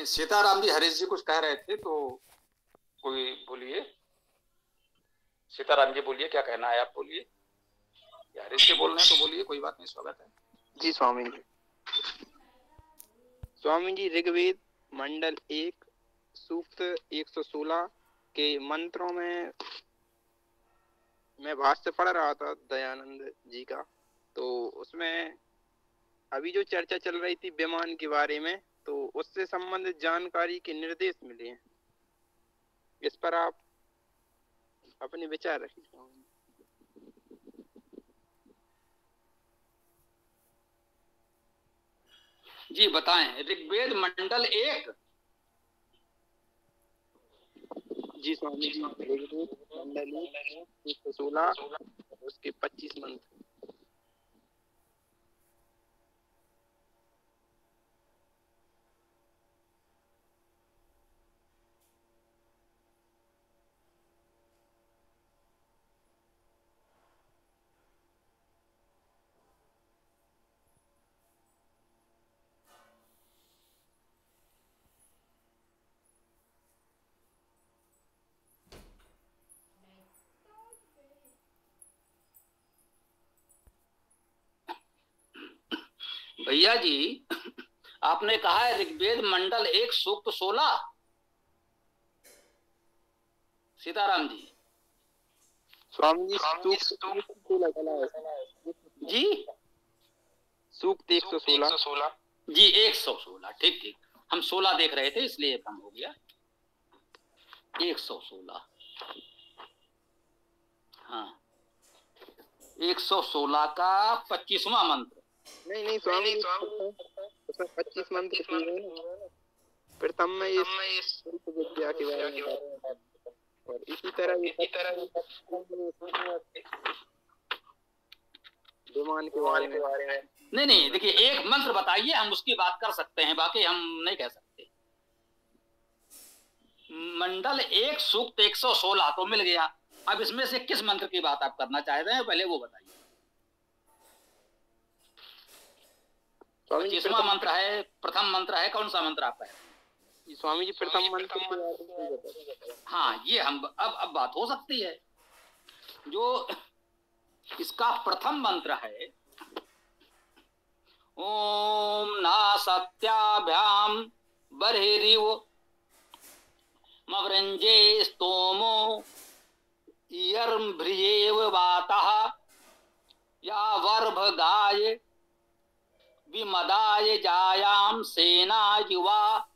सीताराम जी हरीश जी कुछ कह रहे थे, तो कोई बोलिए। सीताराम जी बोलिए, क्या कहना है आप बोलिए। हरीश जी बोल रहे हैं तो बोलिए, कोई बात नहीं, स्वागत है जी। स्वामी जी, स्वामी जी, ऋग्वेद मंडल 1 सूक्त 116 के मंत्रों में मैं भाष्य पढ़ रहा था दयानंद जी का, तो उसमें अभी जो चर्चा चल रही थी विमान के बारे में, तो उससे संबंधित जानकारी के निर्देश मिले हैं। इस पर आप अपने विचार रखिए। जी, बताएं। ऋग्वेद मंडल 1। जी स्वामी जी, ऋग्वेद मंडल 116 उसके 25 मंत्र। भैया जी, आपने कहा है ऋग्वेद मंडल 1 सूक्त 16। सीताराम जी, स्वामी जी, जी सूक्त 116। जी 116, ठीक ठीक। हम 16 देख रहे थे इसलिए कम हो गया। 116, हाँ, 116 का 25वां मंत्र। नहीं स्वामी जी, उसमें 25 मंत्र प्रथम में इस विद्या के बारे में, और इसी तरह विमान के बारे में। नहीं, देखिए, एक मंत्र बताइए, हम उसकी बात कर सकते हैं, बाकी हम नहीं कह सकते। मंडल 1 सूक्त 116 तो मिल गया। अब इसमें से किस मंत्र की बात आप करना चाहते हैं, पहले वो बताइए। 25वां मंत्र है, प्रथम मंत्र है, कौन सा मंत्र आपका है? स्वामी जी, प्रथम मंत्र। हाँ, ये हम अब बात हो सकती है। जो इसका प्रथम मंत्र है, ओम ना सत्याभ्याम बर्हिरिव मवृंजे स्तोमो यर्भ्रियेव वातः या वर्भगाय विमदाय जायाम सेना युवा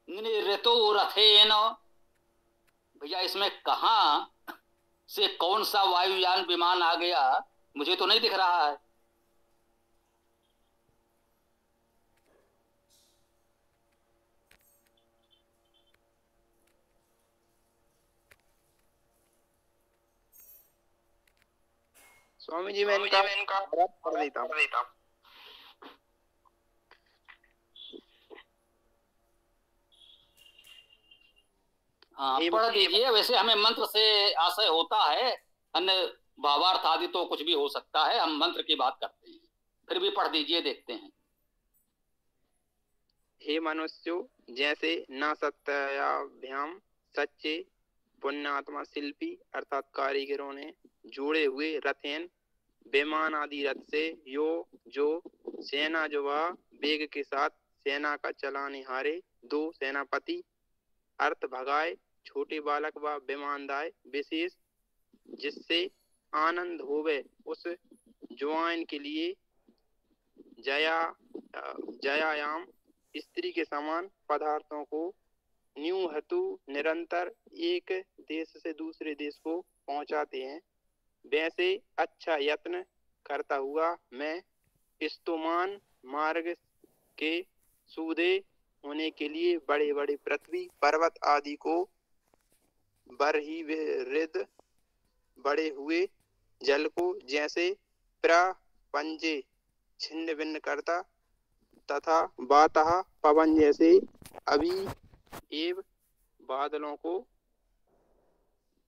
निरतो रथेन। भैया, इसमें कहां से कौन सा वायुयान विमान आ गया, मुझे तो नहीं दिख रहा है। स्वामी जी, मैं इनका पढ़ देता हूँ। हाँ, पढ़ दीजिए। वैसे हमें मंत्र से आशय होता है, अन्य भावार्थ आदि तो कुछ भी हो सकता है, हम मंत्र की बात करते हैं। फिर भी पढ़ दीजिए, देखते हैं। हे मनुष्यों, जैसे न सत्याभ्याम सच्चे पुण्यात्मा शिल्पी अर्थात कारीगरों ने जोड़े हुए रथेन विमान आदि रथ से जो सेना जुवा वेग के साथ सेना का चलाने हारे दो सेनापति अर्थ भगाए छोटे बालक व विमानदाय विशेष जिससे आनंद होवे उस जुआन के लिए जयायाम स्त्री के समान पदार्थों को न्यू हेतु निरंतर एक देश से दूसरे देश को पहुंचाते हैं। वैसे अच्छा यत्न करता हुआ मैं स्तुमान मार्ग के सूदे होने के लिए बड़े बड़े पृथ्वी पर्वत आदि को बरहिरिद बड़े हुए जल को जैसे पंजे छिन्न भिन्न करता तथा बातः पवन जैसे अभी एव बादलों को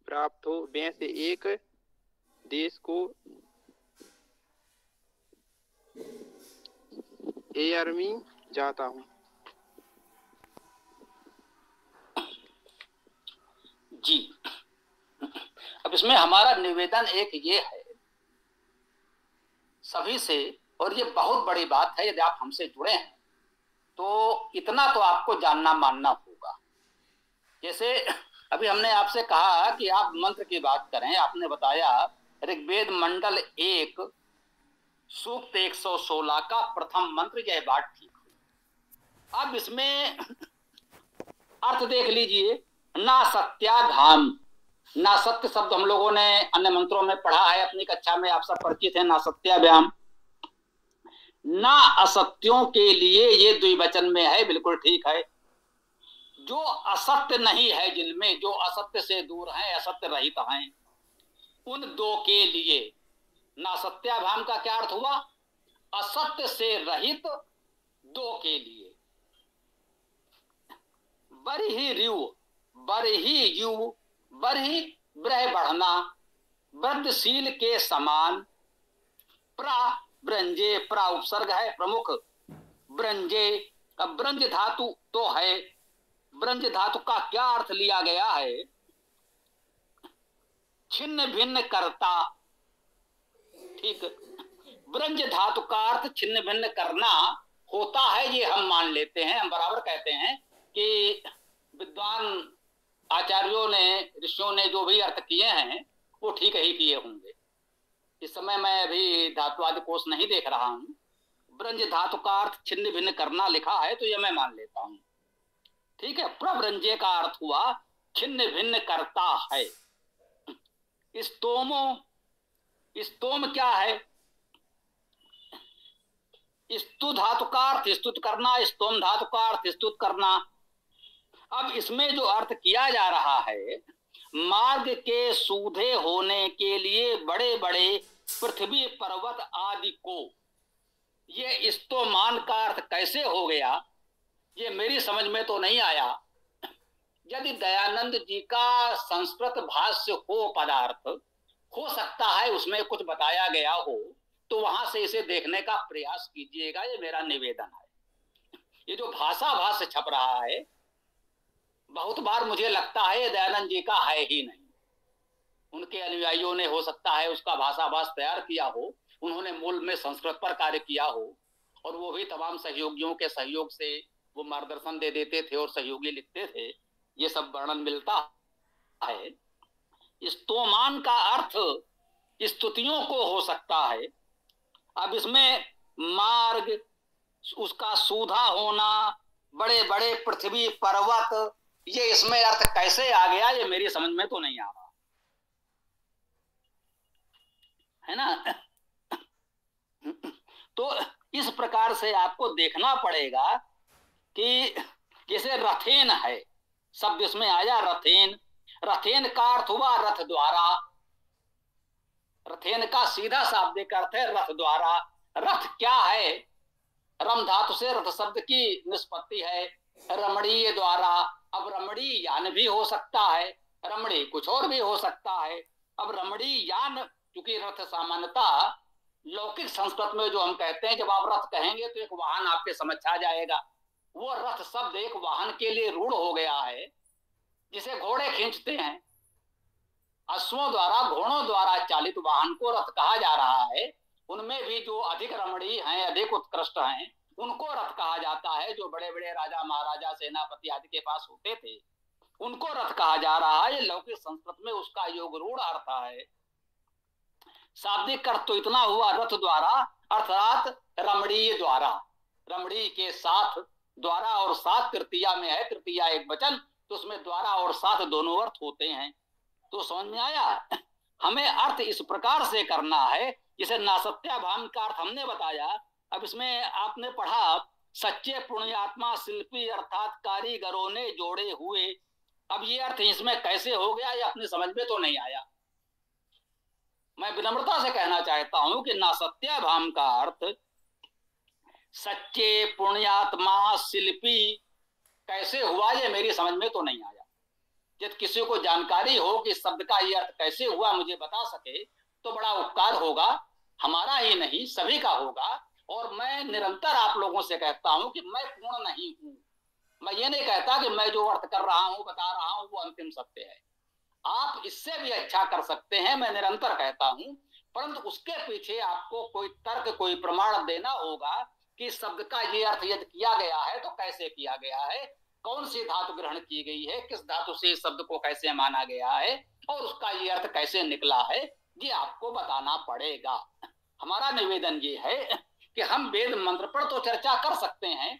प्राप्त हो वैसे एक देश को एयरमी जाता हूँ। जी। अब इसमें हमारा निवेदन एक ये है सभी से, और ये बहुत बड़ी बात है, यदि आप हमसे जुड़े हैं तो इतना तो आपको जानना मानना होगा। जैसे अभी हमने आपसे कहा कि आप मंत्र की बात करें, आपने बताया ऋग्वेद मंडल 1 सूक्त 116 का प्रथम मंत्र, यह बात ठीक हुई। अब इसमें अर्थ देख लीजिए, ना सत्याधाम। ना सत्य शब्द हम लोगों ने अन्य मंत्रों में पढ़ा है, अपनी कक्षा में आप सब परिचित हैं, ना सत्याभ्याम। ना असत्यों के लिए ये द्विवचन में है, बिल्कुल ठीक है। जो असत्य नहीं है, जिनमें जो असत्य से दूर हैं, असत्य रहित हैं, उन दो के लिए। ना सत्याभाम का क्या अर्थ हुआ? असत्य से रहित दो के लिए। बरही र्यु, बरही यु, बरही ब्रह बढ़ना, वृद्धशील के समान। प्रा ब्रंजे, प्रा उपसर्ग है प्रमुख, ब्रंजे। अब ब्रंज धातु तो है, ब्रंज धातु का क्या अर्थ लिया गया है? छिन्न भिन्न करता। ठीक, ब्रंज धातु का अर्थ छिन्न भिन्न करना होता है, ये हम मान लेते हैं, हम बराबर कहते हैं कि विद्वान आचार्यों ने, ऋषियों ने जो भी अर्थ किए हैं वो ठीक ही किए होंगे। इस समय मैं अभी धातुवादी कोश नहीं देख रहा हूं। ब्रंज धातु का अर्थ छिन्न भिन्न करना लिखा है तो ये मैं मान लेता हूं, ठीक है। प्रब्रंजे का अर्थ हुआ छिन्न भिन्न करता है। स्तोमो, स्तोम क्या है? स्तु धातु का अर्थ स्तुत करना, स्तोम धातु का अर्थ स्तुत करना। अब इसमें जो अर्थ किया जा रहा है, मार्ग के सूधे होने के लिए बड़े बड़े पृथ्वी पर्वत आदि को, ये स्तोमान का अर्थ कैसे हो गया ये मेरी समझ में तो नहीं आया। यदि दयानंद जी का संस्कृत भाष्य हो पदार्थ, हो सकता है उसमें कुछ बताया गया हो, तो वहां से इसे देखने का प्रयास कीजिएगा, ये मेरा निवेदन है। ये जो भाषा भाष्य छप रहा है, बहुत बार मुझे लगता है दयानंद जी का है ही नहीं। उनके अनुयायियों ने हो सकता है उसका भाषा भाष्य तैयार किया हो, उन्होंने मूल में संस्कृत पर कार्य किया हो, और वो भी तमाम सहयोगियों के सहयोग से वो मार्गदर्शन दे देते थे और सहयोगी लिखते थे, ये सब वर्णन मिलता है। स्तोमान का अर्थ स्तुतियों को हो सकता है। अब इसमें मार्ग, उसका सूधा होना, बड़े बड़े पृथ्वी पर्वत, ये इसमें अर्थ कैसे आ गया ये मेरी समझ में तो नहीं आ रहा है ना। तो इस प्रकार से आपको देखना पड़ेगा कि जैसे रथेन है, शब्द इसमें आया रथेन। रथेन का अर्थ हुआ रथ द्वारा। रथेन का सीधा शाब्दिक अर्थ है रथ द्वारा। रथ क्या है? रम धातु से रथ शब्द की निष्पत्ति है, रमणीय द्वारा। अब रमणी यान भी हो सकता है, रमणी कुछ और भी हो सकता है। अब रमणी यान, क्योंकि रथ सामान्यतः लौकिक संस्कृत में जो हम कहते हैं, जब आप रथ कहेंगे तो एक वाहन आपके समझ आ जाएगा। वो रथ शब्द एक वाहन के लिए रूढ़ हो गया है, जिसे घोड़े खींचते हैं। अश्वों द्वारा, घोड़ों द्वारा चालित वाहन को रथ कहा जा रहा है। उनमें भी जो अधिक रमणीय हैं, अधिक उत्कृष्ट हैं, उनको रथ कहा जाता है। जो बड़े बड़े राजा महाराजा सेनापति आदि के पास होते थे, उनको रथ कहा जा रहा है। लौकिक संस्कृत में उसका योग रूढ़ अर्थ है। शाब्दिक अर्थ तो इतना हुआ रथ द्वारा, अर्थात रमणीय द्वारा, रमणीय के साथ। द्वारा और साथ तृतीया में है, तृतीया एक वचन, तो उसमें द्वारा और साथ दोनों अर्थ होते हैं। तो समझ में आया? हमें अर्थ इस प्रकार से करना है, जिसे नासत्याभाम का अर्थ हमने बताया। अब इसमें आपने पढ़ा सच्चे पुण्यात्मा शिल्पी अर्थात कारीगरों ने जोड़े हुए। अब ये अर्थ इसमें कैसे हो गया ये अपनी समझ में तो नहीं आया। मैं विनम्रता से कहना चाहता हूं कि नासत्याभाम का अर्थ सच्चे पुण्यात्मा शिल्पी कैसे हुआ ये मेरी समझ में तो नहीं आया। यदि किसी को जानकारी हो कि शब्द का ये अर्थ कैसे हुआ मुझे बता सके तो बड़ा उपकार होगा, हमारा ही नहीं सभी का होगा। और मैं निरंतर आप लोगों से कहता हूं कि मैं पूर्ण नहीं हूं। मैं ये नहीं कहता कि मैं जो अर्थ कर रहा हूं, बता रहा हूं, वो अंतिम सत्य है। आप इससे भी अच्छा कर सकते हैं, मैं निरंतर कहता हूं, परंतु उसके पीछे आपको कोई तर्क, कोई प्रमाण देना होगा कि शब्द का ये अर्थ यदि किया गया है तो कैसे किया गया है, कौन सी धातु ग्रहण की गई है, किस धातु से शब्द को कैसे माना गया है और उसका ये अर्थ कैसे निकला है, ये आपको बताना पड़ेगा। हमारा निवेदन ये है कि हम वेद मंत्र पर तो चर्चा कर सकते हैं।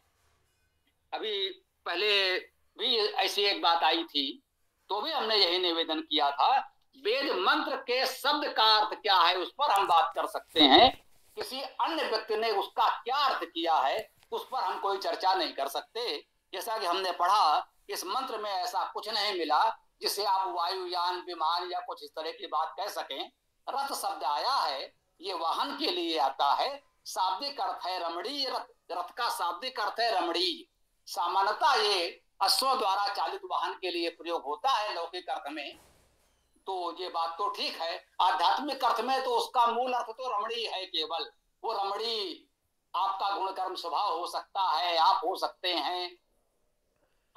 अभी पहले भी ऐसी एक बात आई थी तो भी हमने यही निवेदन किया था, वेद मंत्र के शब्द का अर्थ क्या है उस पर हम बात कर सकते हैं, किसी अन्य व्यक्ति ने उसका क्या अर्थ किया है उस पर हम कोई चर्चा नहीं कर सकते। जैसा कि हमने पढ़ा, इस मंत्र में ऐसा कुछ नहीं मिला जिसे आप वायुयान, विमान या कुछ इस तरह की बात कह सकें। रथ शब्द आया है, ये वाहन के लिए आता है, शाब्दिक अर्थ है रमणीय, रथ का शाब्दिक अर्थ है रमणीय। सामान्यतः ये अश्वों द्वारा चालित वाहन के लिए प्रयोग होता है लौकिक अर्थ में, तो ये बात तो ठीक है। आध्यात्मिक अर्थ में तो उसका मूल अर्थ तो रमणी है, केवल वो रमणी आपका गुण कर्म स्वभाव हो सकता है, आप हो सकते हैं,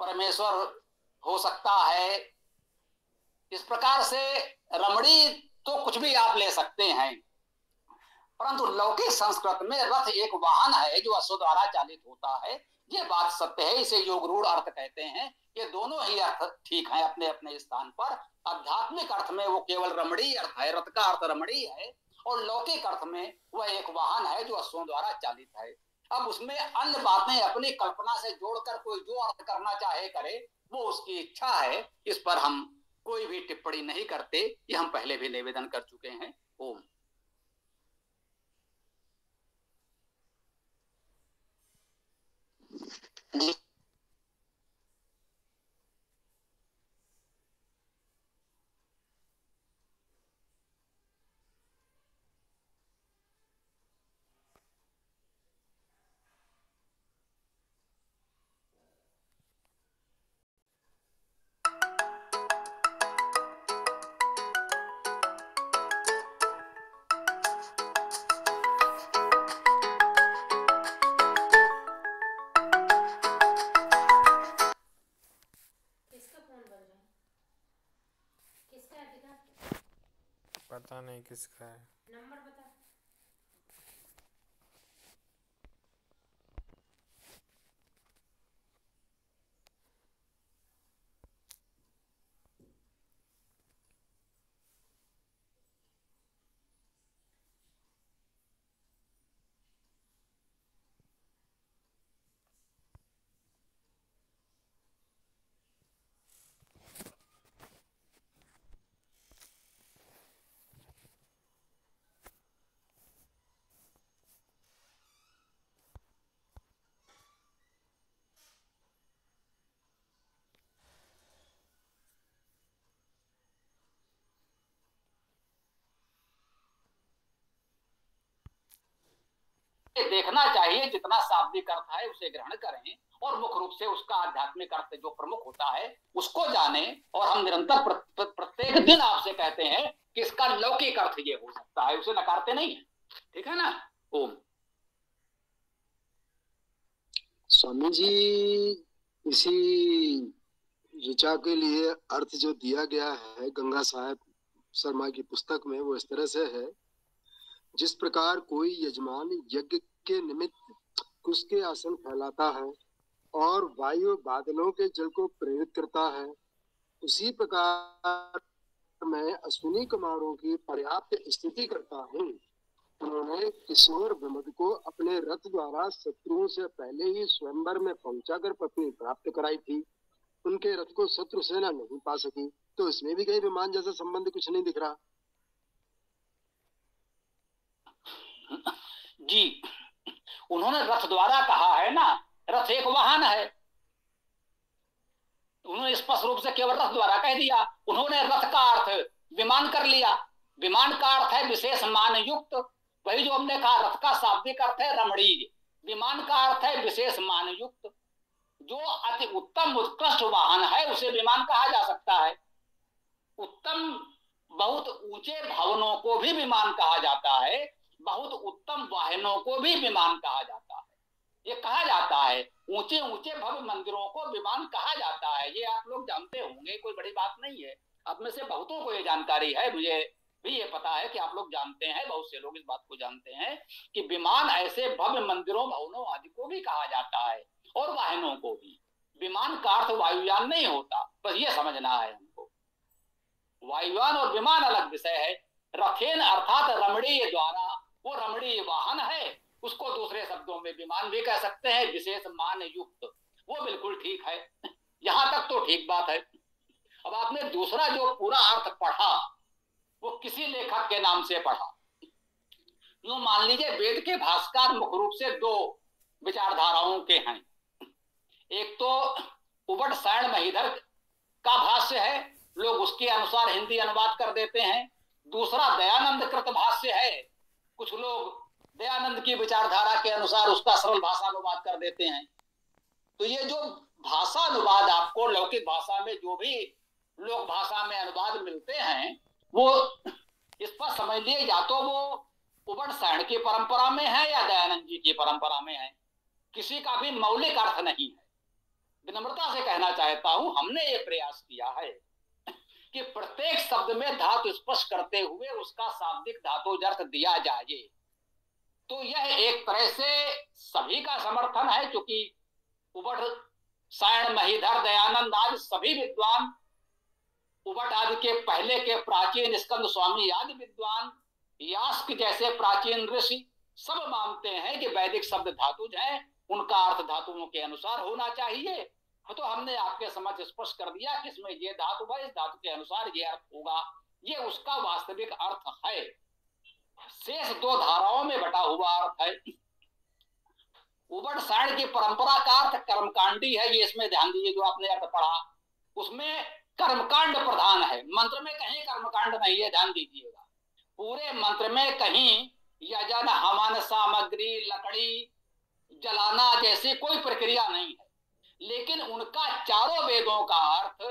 परमेश्वर हो सकता है, इस प्रकार से रमणी तो कुछ भी आप ले सकते हैं। परंतु लौकिक संस्कृत में रथ एक वाहन है जो अश्व द्वारा चालित होता है, ये बात सत्य है, इसे योग रूढ़ अर्थ कहते हैं। ये दोनों ही अर्थ ठीक हैं अपने अपने स्थान पर। आध्यात्मिक अर्थ में वो केवल रमणी अर्थ है, रथ का अर्थ रमणी है, और लौकिक अर्थ में वह एक वाहन है जो अश्वों द्वारा चालित है। अब उसमें अन्य बातें अपनी कल्पना से जोड़कर कोई जो अर्थ करना चाहे करे, वो उसकी इच्छा है, इस पर हम कोई भी टिप्पणी नहीं करते, ये हम पहले भी निवेदन कर चुके हैं। ओम। पता नहीं किसका है, नंबर बता। देखना चाहिए, जितना शाब्दिक अर्थ है उसे ग्रहण करें और मुख्य रूप से उसका आध्यात्मिक अर्थ जो प्रमुख होता है उसको जाने। और हम निरंतर प्रत्येक दिन आपसे कहते हैं कि इसका लौकिक अर्थ ये हो सकता है, उसे नकारते नहीं है, ठीक है ना। ओम। स्वामी जी, इसी ऋचा के लिए अर्थ जो दिया गया है गंगा साहब शर्मा की पुस्तक में, वो इस तरह से है, जिस प्रकार कोई यजमान यज्ञ के निमित्त कुश के आसन फैलाता है और वायु बादलों के जल को प्रेरित करता है, उसी प्रकार मैं अश्विनी कुमारों की पर्याप्त स्थिति करता हूँ। उन्होंने किशोर विमद को अपने रथ द्वारा शत्रुओं से पहले ही स्वयंवर में पहुंचाकर पत्नी प्राप्त कराई थी। उनके रथ को शत्रु सेना नहीं पा सकी, तो इसमें भी कहीं विमान जैसा संबंध कुछ नहीं दिख रहा। जी, उन्होंने रथ द्वारा कहा है ना, रथ एक वाहन है, उन्होंने स्पष्ट रूप से केवल रथ द्वारा कह दिया। उन्होंने रथ का अर्थ विमान कर लिया, विमान का अर्थ है विशेष मान युक्त, वही जो हमने कहा रथ का शाब्दिक अर्थ है रमणीय, विमान का अर्थ है विशेष मान युक्त। जो अति उत्तम उत्कृष्ट वाहन है उसे विमान कहा जा सकता है। उत्तम बहुत ऊंचे भवनों को भी विमान कहा जाता है, बहुत उत्तम वाहनों को भी विमान कहा जाता है। ये कहा जाता है, ऊंचे ऊंचे भव्य मंदिरों को विमान कहा जाता है, ये आप लोग जानते होंगे, कोई बड़ी बात नहीं है। आप में से बहुतों को ये जानकारी है, मुझे भी ये पता है कि आप लोग जानते हैं, बहुत से लोग इस बात को जानते हैं कि विमान ऐसे भव्य मंदिरों भवनों आदि को भी कहा जाता है, और वाहनों को भी। विमान का अर्थ वायुयान नहीं होता, बस ये समझना है हमको। वायुयान और विमान अलग विषय है। रथेन अर्थात रमणीय द्वारा, वो रमणीय वाहन है, उसको दूसरे शब्दों में विमान भी कह सकते हैं, विशेष मान युक्त। वो बिल्कुल ठीक है, यहां तक तो ठीक बात है। अब आपने दूसरा जो पूरा अर्थ पढ़ा वो किसी लेखक के नाम से पढ़ा। यूं मान लीजिए वेद के भाष्यकार मुख्य रूप से दो विचारधाराओं के हैं। एक तो उबट सायण महीधर का भाष्य है, लोग उसके अनुसार हिंदी अनुवाद कर देते हैं। दूसरा दयानंद कृत भाष्य है, कुछ लोग दयानंद की विचारधारा के अनुसार उसका सरल भाषा अनुवाद कर देते हैं। तो ये जो भाषा अनुवाद आपको लौकिक भाषा में जो भी लोक भाषा में अनुवाद मिलते हैं, वो इस पर समझ लिए या तो वो उबट सायण की परंपरा में है या दयानंद जी की परंपरा में है, किसी का भी मौलिक अर्थ नहीं है। विनम्रता से कहना चाहता हूं, हमने ये प्रयास किया है कि प्रत्येक शब्द में धातु स्पर्श करते हुए उसका शाब्दिक धातुज अर्थ दिया जाए। तो यह एक तरह से सभी का समर्थन है, क्योंकि उबट सायण महीधर दयानंद आदि सभी विद्वान, उबट आदि के पहले के प्राचीन स्कंद स्वामी आदि विद्वान, यास्क जैसे प्राचीन ऋषि सब मानते हैं कि वैदिक शब्द धातुज हैं, उनका अर्थ धातुओं के अनुसार होना चाहिए। तो हमने आपके समझ स्पष्ट कर दिया कि इसमें ये धातु है, इस धातु के अनुसार ये अर्थ होगा, ये उसका वास्तविक अर्थ है। शेष दो धाराओं में बटा हुआ अर्थ है। उबट सायण की परंपरा का अर्थ कर्मकांडी है, ये इसमें ध्यान दीजिए। जो आपने अर्थ पढ़ा उसमें कर्मकांड प्रधान है, मंत्र में कहीं कर्मकांड नहीं है, ध्यान दीजिएगा। पूरे मंत्र में कहीं यजन हवन सामग्री लकड़ी जलाना जैसी कोई प्रक्रिया नहीं है, लेकिन उनका चारों वेदों का अर्थ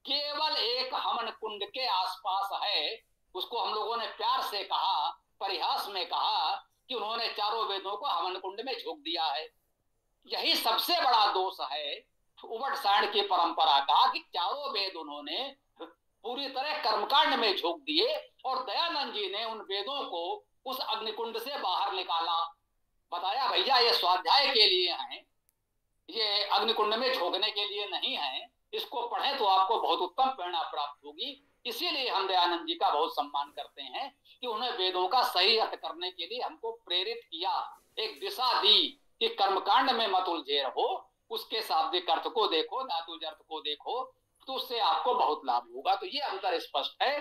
केवल एक हवन कुंड के आसपास है। उसको हम लोगों ने प्यार से कहा, परिहास में कहा कि उन्होंने चारों वेदों को हवन कुंड में झोंक दिया है। यही सबसे बड़ा दोष है उबट सायण की परंपरा का कि चारों वेद उन्होंने पूरी तरह कर्मकांड में झोंक दिए, और दयानंद जी ने उन वेदों को उस अग्निकुंड से बाहर निकाला। बताया भैया ये स्वाध्याय के लिए हैं, ये अग्निकुंड में झोंकने के लिए नहीं है। इसको पढ़ें तो आपको बहुत उत्तम प्रेरणा प्राप्त होगी। इसीलिए हम दयानंद जी का बहुत सम्मान करते हैं कि उन्हें वेदों का सही अर्थ करने के लिए हमको प्रेरित किया, एक दिशा दी कि कर्मकांड में मत उलझे रहो, उसके शाब्दिक अर्थ को देखो, धातुज अर्थ को देखो, तो उससे आपको बहुत लाभ होगा। तो ये अंतर स्पष्ट है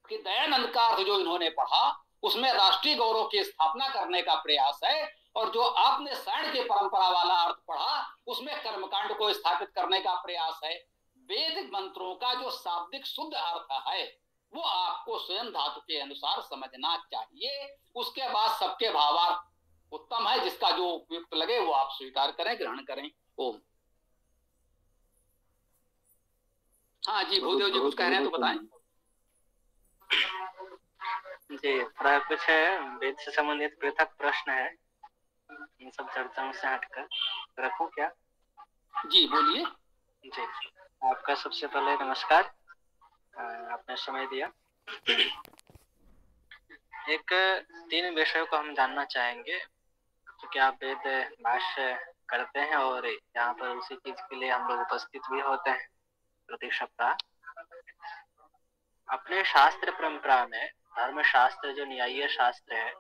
कि दयानंद का अर्थ जो इन्होंने पढ़ा उसमें राष्ट्रीय गौरव की स्थापना करने का प्रयास है, और जो आपने सायण की परंपरा वाला अर्थ पढ़ा उसमें कर्मकांड को स्थापित करने का प्रयास है। वेद मंत्रों का जो शाब्दिक शुद्ध अर्थ है वो आपको स्वयं धातु के अनुसार समझना चाहिए। उसके बाद सबके भावार्थ उत्तम है, जिसका जो उपयुक्त लगे वो आप स्वीकार करें, ग्रहण करें। ओम। हाँ जी, भूदेव जी कुछ कह रहे हैं तो बताएं। जी, थोड़ा कुछ वेद से संबंधित पृथक प्रश्न है, इन सब चर्चाओं से हटकर रखूं क्या? जी बोलिए। जी, आपका सबसे पहले नमस्कार, आपने समय दिया। एक 3 विषयों को हम जानना चाहेंगे, क्योंकि आप वेद भाष्य करते हैं और यहाँ पर उसी चीज के लिए हम लोग उपस्थित भी होते हैं प्रति सप्ताह। अपने शास्त्र परंपरा में धर्म शास्त्र जो न्यायीय शास्त्र है,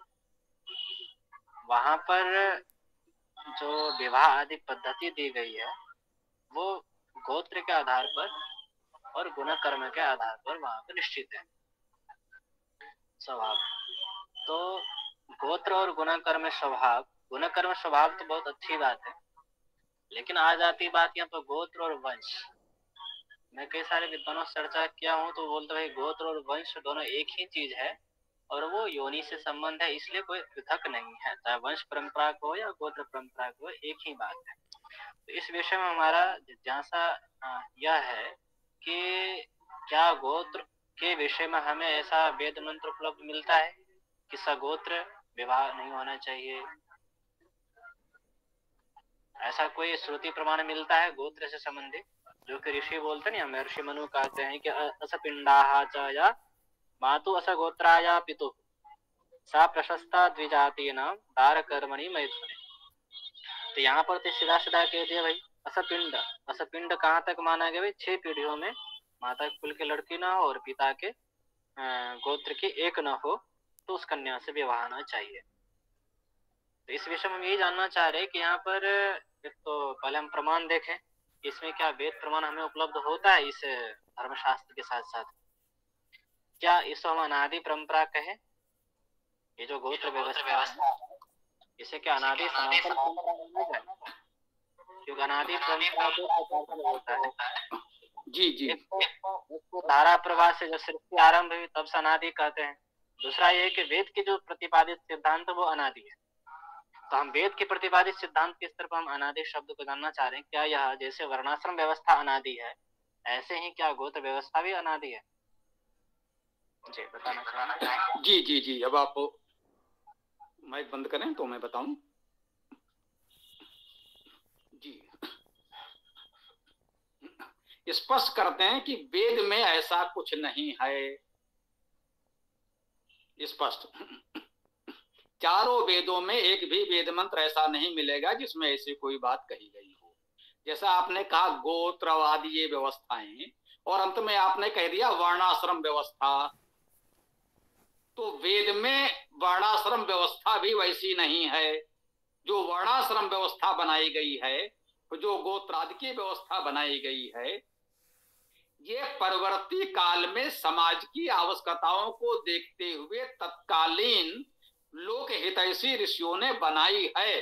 वहां पर जो विवाह आदि पद्धति दी गई है वो गोत्र के आधार पर और गुण कर्म के आधार पर वहां पर निश्चित है स्वभाव। तो गोत्र और गुण कर्म स्वभाव, गुण कर्म स्वभाव तो बहुत अच्छी बात है, लेकिन आ जाती बात यहाँ पर गोत्र और वंश। मैं कई सारे विद्वानों से चर्चा किया हूँ तो बोलते भाई गोत्र और वंश दोनों एक ही चीज है और वो योनि से संबंध है, इसलिए कोई पृथक नहीं है, चाहे वंश परंपरा को या गोत्र परंपरा को, एक ही बात है। तो इस विषय में हमारा जिज्ञासा यह है कि क्या गोत्र के विषय में हमें ऐसा वेद मंत्र उपलब्ध मिलता है कि सगोत्र विवाह नहीं होना चाहिए, ऐसा कोई श्रुति प्रमाण मिलता है गोत्र से संबंधित? जो कि ऋषि बोलते हैं ना, महर्षि मनु कहते हैं कि असपिंडाहा च या मातु असगोत्राया पितु सा प्रशस्ता द्विजातीनां दार कर्मणि मैथुने। तो यहाँ पर तो सीधा सीधा कह दिया भाई असपिंड। असपिंड कहाँ तक माना गया भाई? 6 पीढ़ियों में माता के कुल की लड़की ना हो और पिता के गोत्र की एक न हो तो उस कन्या से विवाह होना चाहिए। तो इस विषय में हम यही जानना चाह रहे हैं कि यहाँ पर एक तो पहले हम प्रमाण देखें, इसमें क्या वेद प्रमाण हमें उपलब्ध होता है इस धर्मशास्त्र के साथ साथ? क्या इसको हम अनादि परंपरा कहें? ये जो गोत्र व्यवस्था है इसे क्या अनादि सनातन परंपरा माना जाए? क्योंकि अनादि परंपरा दो प्रकार का होता है। जी जी। एक तो धारा प्रवाह से जब सृष्टि आरंभ हुई तब से अनादि कहते हैं। दूसरा ये कि वेद के जो प्रतिपादित सिद्धांत वो अनादि है। तो हम वेद के प्रतिपादित सिद्धांत के स्तर पर हम अनादि शब्द को जानना चाह रहे हैं। क्या यह जैसे वर्णाश्रम व्यवस्था अनादि है ऐसे ही क्या गोत्र व्यवस्था भी अनादि है? जी बताना चाहेंगे? जी जी जी। अब आप माइक बंद करें तो मैं बताऊं। जी, स्पष्ट करते हैं कि वेद में ऐसा कुछ नहीं है। स्पष्ट, चारों वेदों में एक भी वेद मंत्र ऐसा नहीं मिलेगा जिसमें ऐसी कोई बात कही गई हो। जैसा आपने कहा गोत्रवादी ये व्यवस्थाएं, और अंत में आपने कह दिया वर्णाश्रम व्यवस्था। तो वेद में वर्णाश्रम व्यवस्था भी वैसी नहीं है। जो वर्णाश्रम व्यवस्था बनाई गई है, जो गोत्रादि की व्यवस्था बनाई गई है, ये परवर्ती काल में समाज की आवश्यकताओं को देखते हुए तत्कालीन लोक हितैषी ऋषियों ने बनाई है।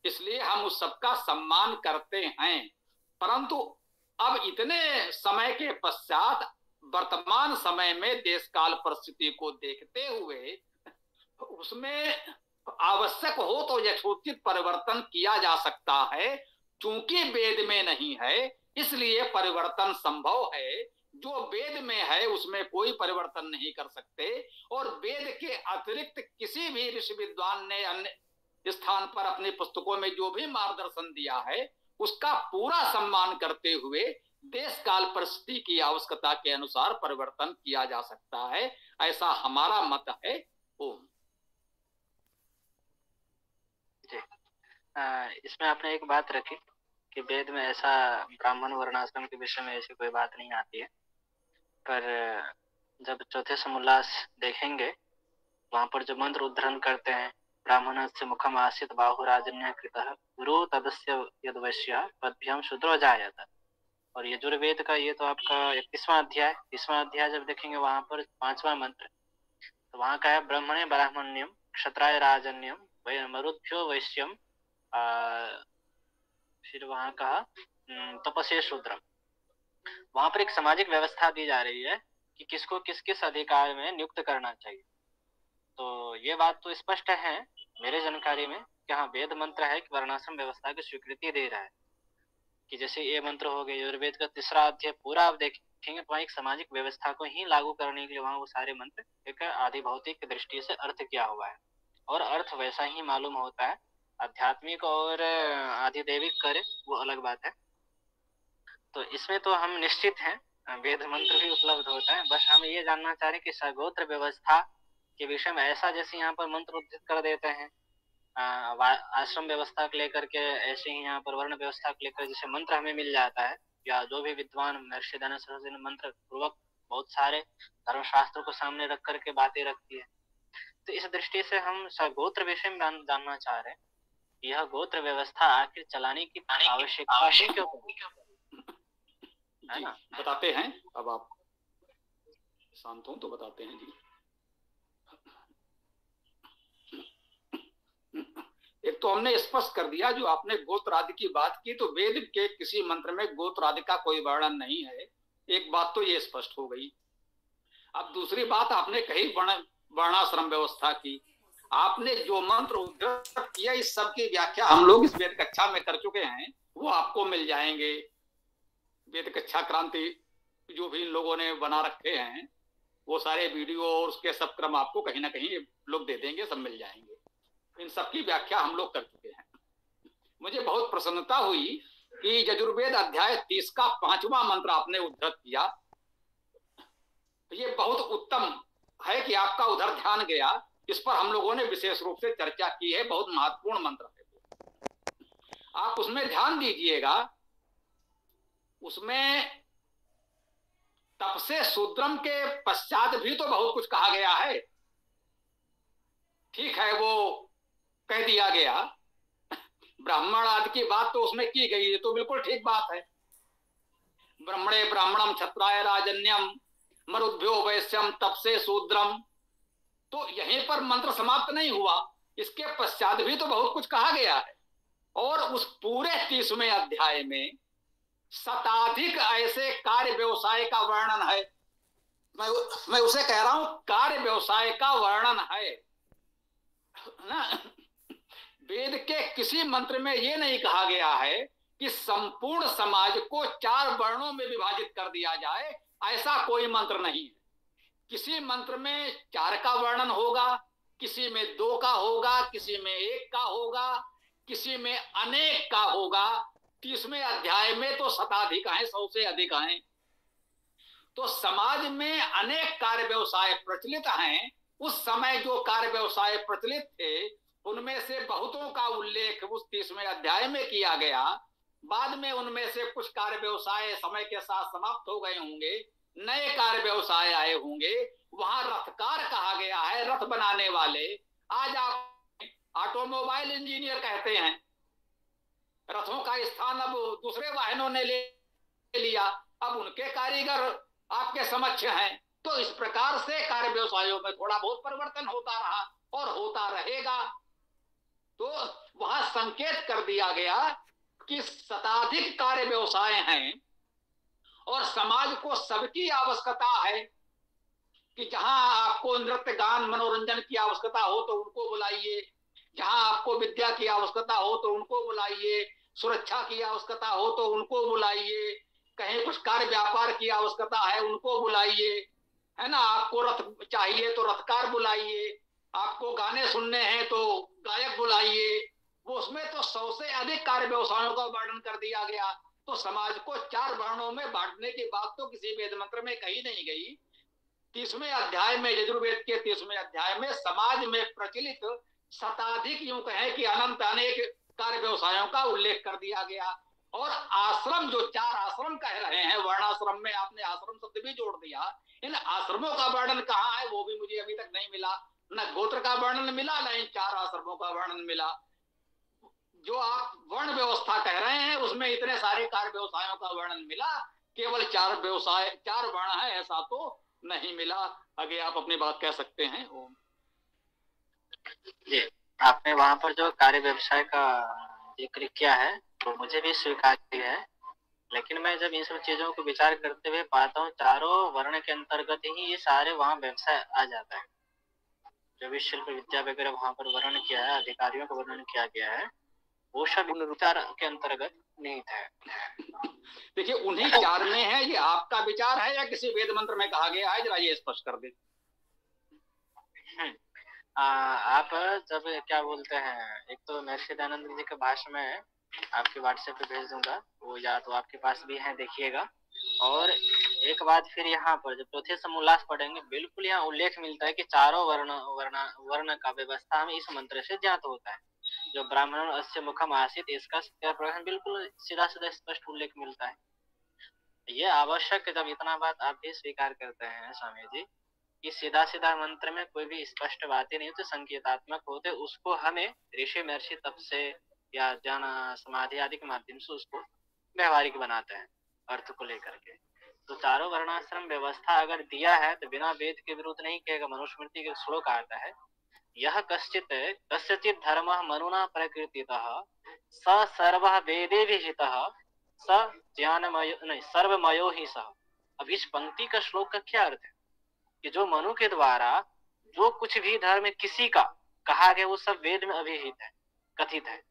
इसलिए हम उस सबका सम्मान करते हैं। परंतु अब इतने समय के पश्चात वर्तमान समय में देश काल परिस्थिति को देखते हुए उसमें आवश्यक हो तो यथोचित परिवर्तन किया जा सकता है। चूंकि वेद में नहीं है इसलिए परिवर्तन संभव है। जो वेद में है उसमें कोई परिवर्तन नहीं कर सकते। और वेद के अतिरिक्त किसी भी ऋषि विद्वान ने अन्य स्थान पर अपनी पुस्तकों में जो भी मार्गदर्शन दिया है उसका पूरा सम्मान करते हुए देश काल परिस्थिति की आवश्यकता के अनुसार परिवर्तन किया जा सकता है, ऐसा हमारा मत है। ओम। इसमें आपने एक बात रखी कि वेद में ऐसा ब्राह्मण वर्णाश्रम के विषय में ऐसी कोई बात नहीं आती है। पर जब चौथे समुल्लास देखेंगे वहां पर जो मंत्र उद्धरण करते हैं, ब्राह्मणस्य मुखम आसीत बाहुराजन्य कृतः गुरु तदस्य यद्वैश्य पद्भ्याम शूद्रो जायत। और यजुर्वेद का ये तो आपका 31वां अध्याय, 30वां अध्याय जब देखेंगे वहां पर 5वां मंत्र, तो वहां का है ब्राह्मणे ब्राह्मण्यम क्षत्राय राजन्यम मरुद्भ्यो वैश्यम, फिर वहां कहा तपसे शूद्रम। वहां पर एक सामाजिक व्यवस्था दी जा रही है कि किसको किस किस अधिकार में नियुक्त करना चाहिए। तो ये बात तो स्पष्ट है मेरे जानकारी में कि हाँ वेद मंत्र है कि वर्णाश्रम व्यवस्था की स्वीकृति दे रहा है। कि जैसे ये मंत्र हो गए आयुर्वेद का 3रा अध्याय पूरा आप देखेंगे तो वहाँ एक सामाजिक व्यवस्था को ही लागू करने के लिए वहाँ वो सारे मंत्र एक आदि भौतिक दृष्टि से अर्थ किया हुआ है। और अर्थ वैसा ही मालूम होता है। आध्यात्मिक और आधिदैविक करे वो अलग बात है। तो इसमें तो हम निश्चित हैं वेद मंत्र भी उपलब्ध होता है। बस हम ये जानना चाह रहे हैं कि सगोत्र व्यवस्था के विषय में ऐसा जैसे यहाँ पर मंत्र उद्धृत कर देते हैं आश्रम व्यवस्था को लेकर के, ऐसे ही यहाँ पर वर्ण व्यवस्था को लेकर जैसे मंत्र हमें मिल जाता है, या जो भी विद्वान महर्षि दयानंद सरस्वती ने मंत्र पूर्वक बहुत सारे धर्मशास्त्रों को सामने रख करके बातें रखती है। तो इस दृष्टि से हम सगोत्र विषय में जानना चाह रहे हैं, यह गोत्र व्यवस्था आखिर चलाने की आवश्यकता क्यों है ना? बताते हैं। अब आप शांत हो तो बताते हैं जी। एक तो हमने स्पष्ट कर दिया, जो आपने गोत्र आदि की बात की, तो वेद के किसी मंत्र में गोत्र आदि का कोई वर्णन नहीं है। एक बात तो ये स्पष्ट हो गई। अब दूसरी बात आपने कही वर्णाश्रम व्यवस्था की। आपने जो मंत्र उद्धृत किया इस सब की व्याख्या हम लोग इस वेद कक्षा में कर चुके हैं, वो आपको मिल जाएंगे। वेद कक्षा क्रांति जो भी इन लोगों ने बना रखे हैं वो सारे वीडियो और उसके सब क्रम आपको कहीं ना कहीं लोग दे देंगे, सब मिल जाएंगे। इन सब की व्याख्या हम लोग कर चुके हैं। मुझे बहुत प्रसन्नता हुई कि यजुर्वेद अध्याय 30 का 5वां मंत्र आपने उद्धृत किया, तो ये बहुत उत्तम है कि आपका उधर ध्यान गया। इस पर हम लोगों ने विशेष रूप से चर्चा की है, बहुत महत्वपूर्ण मंत्र है, आप उसमें ध्यान दीजिएगा। उसमें तप से शूद्रम के पश्चात भी तो बहुत कुछ कहा गया है। ठीक है, वो कह दिया गया, ब्राह्मण आदि की बात तो उसमें की गई है, तो बिल्कुल ठीक बात है। ब्रह्मणे ब्राह्मणम क्षत्राय राजन्यम मरुद्भ्यो वैश्यम तप से शूद्रम, तो यहीं पर मंत्र समाप्त नहीं हुआ, इसके पश्चात भी तो बहुत कुछ कहा गया है। और उस पूरे 30वें अध्याय में शताधिक ऐसे कार्य व्यवसाय का वर्णन है। मैं उसे कह रहा हूं, कार्य व्यवसाय का वर्णन है ना। वेद के किसी मंत्र में यह नहीं कहा गया है कि संपूर्ण समाज को 4 वर्णों में विभाजित कर दिया जाए, ऐसा कोई मंत्र नहीं है। किसी मंत्र में 4 का वर्णन होगा, किसी में 2 का होगा, किसी में 1 का होगा, किसी में अनेक का होगा। 30वें अध्याय में तो शताधिक हैं, 100 से अधिक हैं। तो समाज में अनेक कार्य व्यवसाय प्रचलित हैं। उस समय जो कार्य व्यवसाय प्रचलित थे उनमें से बहुतों का उल्लेख उस 30वें अध्याय में किया गया। बाद में उनमें से कुछ कार्य व्यवसाय समय के साथ समाप्त हो गए होंगे, नए कार्य व्यवसाय आए होंगे। वहां रथकार कहा गया है, रथ बनाने वाले। आज आप ऑटोमोबाइल इंजीनियर कहते हैं, रथों का स्थान अब दूसरे वाहनों ने ले लिया, अब उनके कारीगर आपके समक्ष हैं। तो इस प्रकार से कार्य व्यवसायों में थोड़ा बहुत परिवर्तन होता रहा और होता रहेगा। तो वहां संकेत कर दिया गया कि शताधिक कार्य व्यवसाय हैं और समाज को सबकी आवश्यकता है कि जहां आपको नृत्य गान मनोरंजन की आवश्यकता हो तो उनको बुलाइए, जहां आपको विद्या की आवश्यकता हो तो उनको बुलाइए, सुरक्षा की आवश्यकता हो तो उनको बुलाइए, कहीं कुछ कार्य व्यापार की आवश्यकता है उनको बुलाइए, है ना। आपको रथ चाहिए तो रथकार बुलाइए, आपको गाने सुनने हैं तो गायक बुलाइए। वो उसमें तो 100 से अधिक कार्य व्यवसायों का वर्णन कर दिया गया। तो समाज को 4 वर्णों में बांटने की बात तो किसी वेद मंत्र में कही नहीं गई। 30वें अध्याय में, यजुर्वेद के 30वें अध्याय में समाज में प्रचलित शताधिक, यूं कहें कि अनंत अनेक कार्य व्यवसायों का उल्लेख कर दिया गया। और आश्रम, जो 4 आश्रम कह रहे हैं, वर्णाश्रम में आपने आश्रम शब्द भी जोड़ दिया, इन आश्रमों का वर्णन कहाँ है वो भी मुझे अभी तक नहीं मिला। न गोत्र का वर्णन मिला, न इन 4 आश्रमों का वर्णन मिला। जो आप वर्ण व्यवस्था कह रहे हैं उसमें इतने सारे कार्य व्यवसायों का वर्णन मिला, केवल 4 व्यवसाय 4 वर्ण है ऐसा तो नहीं मिला। आगे आप अपनी बात कह सकते हैं। जी, आपने वहां पर जो कार्य व्यवसाय का जिक्र किया है तो मुझे भी स्वीकार्य है, लेकिन मैं जब इन सब चीजों को विचार करते हुए पाता हूँ, चारों वर्ण के अंतर्गत ही ये सारे वहाँ व्यवसाय आ जाता है। जो भी शिल्प विद्या वगैरह वहां पर वर्णन किया है, अधिकारियों का वर्णन किया गया है, वो सब विचार के अंतर्गत निहित है। देखिए, उन्हीं 4 में है। ये आपका विचार है या किसी वेद मंत्र में कहा गया है, जरा ये स्पष्ट कर दे। आप जब क्या बोलते हैं, एक तो महर्षि दयानंद जी के भाषण में आपके व्हाट्सएप पे भेज दूंगा, वो या तो आपके पास भी है, देखिएगा। और एक बात फिर यहाँ पर जब चौथे समोल्लास पढ़ेंगे, बिल्कुल यहाँ उल्लेख मिलता है कि चारों वर्ण का व्यवस्था हमें इस मंत्र से ज्ञात होता है। जो ब्राह्मण अस्य मुखम आसित, इसका प्रश्न बिल्कुल सीधा सीधा स्पष्ट उल्लेख मिलता है। ये आवश्यक, जब इतना बात आप भी स्वीकार करते हैं स्वामी जी कि सीधा सीधा मंत्र में कोई भी स्पष्ट बातें नहीं होती, संकेतात्मक होते, उसको हमें ऋषि महर्षि तप से या ज्ञान समाधि आदि के माध्यम से उसको व्यवहारिक बनाते हैं अर्थ को लेकर के। तो चारों वर्णाश्रम व्यवस्था अगर दिया है तो बिना वेद के विरुद्ध नहीं कहेगा। मनुस्मृति के श्लोक आता है, यह कस्यचित् धर्मः मनुना प्रकृतितः स सर्वः वेदे विहितः स ज्ञानमयो नहीं सर्वमयो ही सः। अब इस पंक्ति का श्लोक का क्या अर्थ है कि जो मनु के द्वारा जो कुछ भी धर्म किसी का कहा गया वो सब वेद में अभिहित है, कथित है।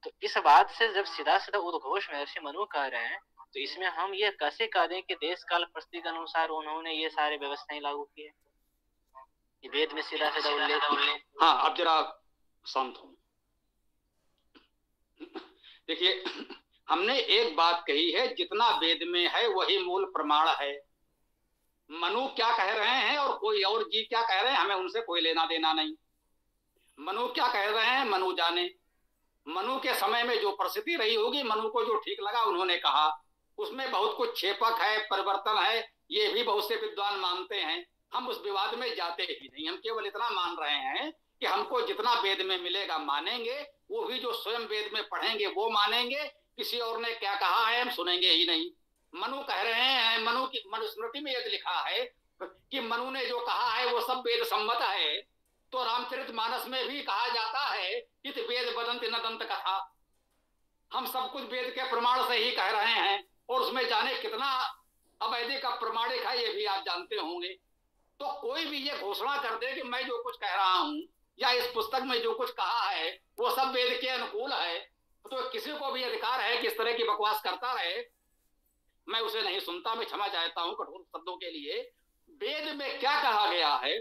तो इस बात से जब सीधा सीधा उद्घोष महर्षि मनु कह रहे हैं, तो इसमें हम ये कैसे कह दें कि देश काल परिस्थिति के अनुसार उन्होंने ये सारे व्यवस्थाएं लागू की है? वेद में सीधा सीधा उल्लेख। हाँ, अब जरा शांत हो। देखिए, हमने एक बात कही है, जितना वेद में है वही मूल प्रमाण है। मनु क्या कह रहे हैं और कोई और जीव क्या कह रहे हैं, हमें उनसे कोई लेना देना नहीं। मनु क्या कह रहे हैं मनु जाने। मनु के समय में जो परिस्थिति रही होगी, मनु को जो ठीक लगा उन्होंने कहा। उसमें बहुत कुछ छेपक है, परिवर्तन है, ये भी बहुत से विद्वान मानते हैं। हम उस विवाद में जाते ही नहीं, हम केवल इतना मान रहे हैं कि हमको जितना वेद में मिलेगा मानेंगे, वो भी जो स्वयं वेद में पढ़ेंगे वो मानेंगे। किसी और ने क्या कहा है हम सुनेंगे ही नहीं। मनु कह रहे हैं, मनु की मनुस्मृति में यदि लिखा है कि मनु ने जो कहा है वो सब वेद सम्मत है, तो रामचरितमानस में भी कहा जाता है इत वेद बदंत न दंत कथा। हम सब कुछ वेद के प्रमाण से ही कह रहे हैं, और उसमें जाने कितना अवैधिक अप्रमाणिक है ये भी आप जानते होंगे। तो कोई भी ये घोषणा कर दे कि मैं जो कुछ कह रहा हूं या इस पुस्तक में जो कुछ कहा है वो सब वेद के अनुकूल है, तो किसी को भी अधिकार है कि इस तरह की बकवास करता रहे। मैं उसे नहीं सुनता, मैं क्षमा चाहता हूं कठोर शब्दों के लिए। वेद में क्या कहा गया है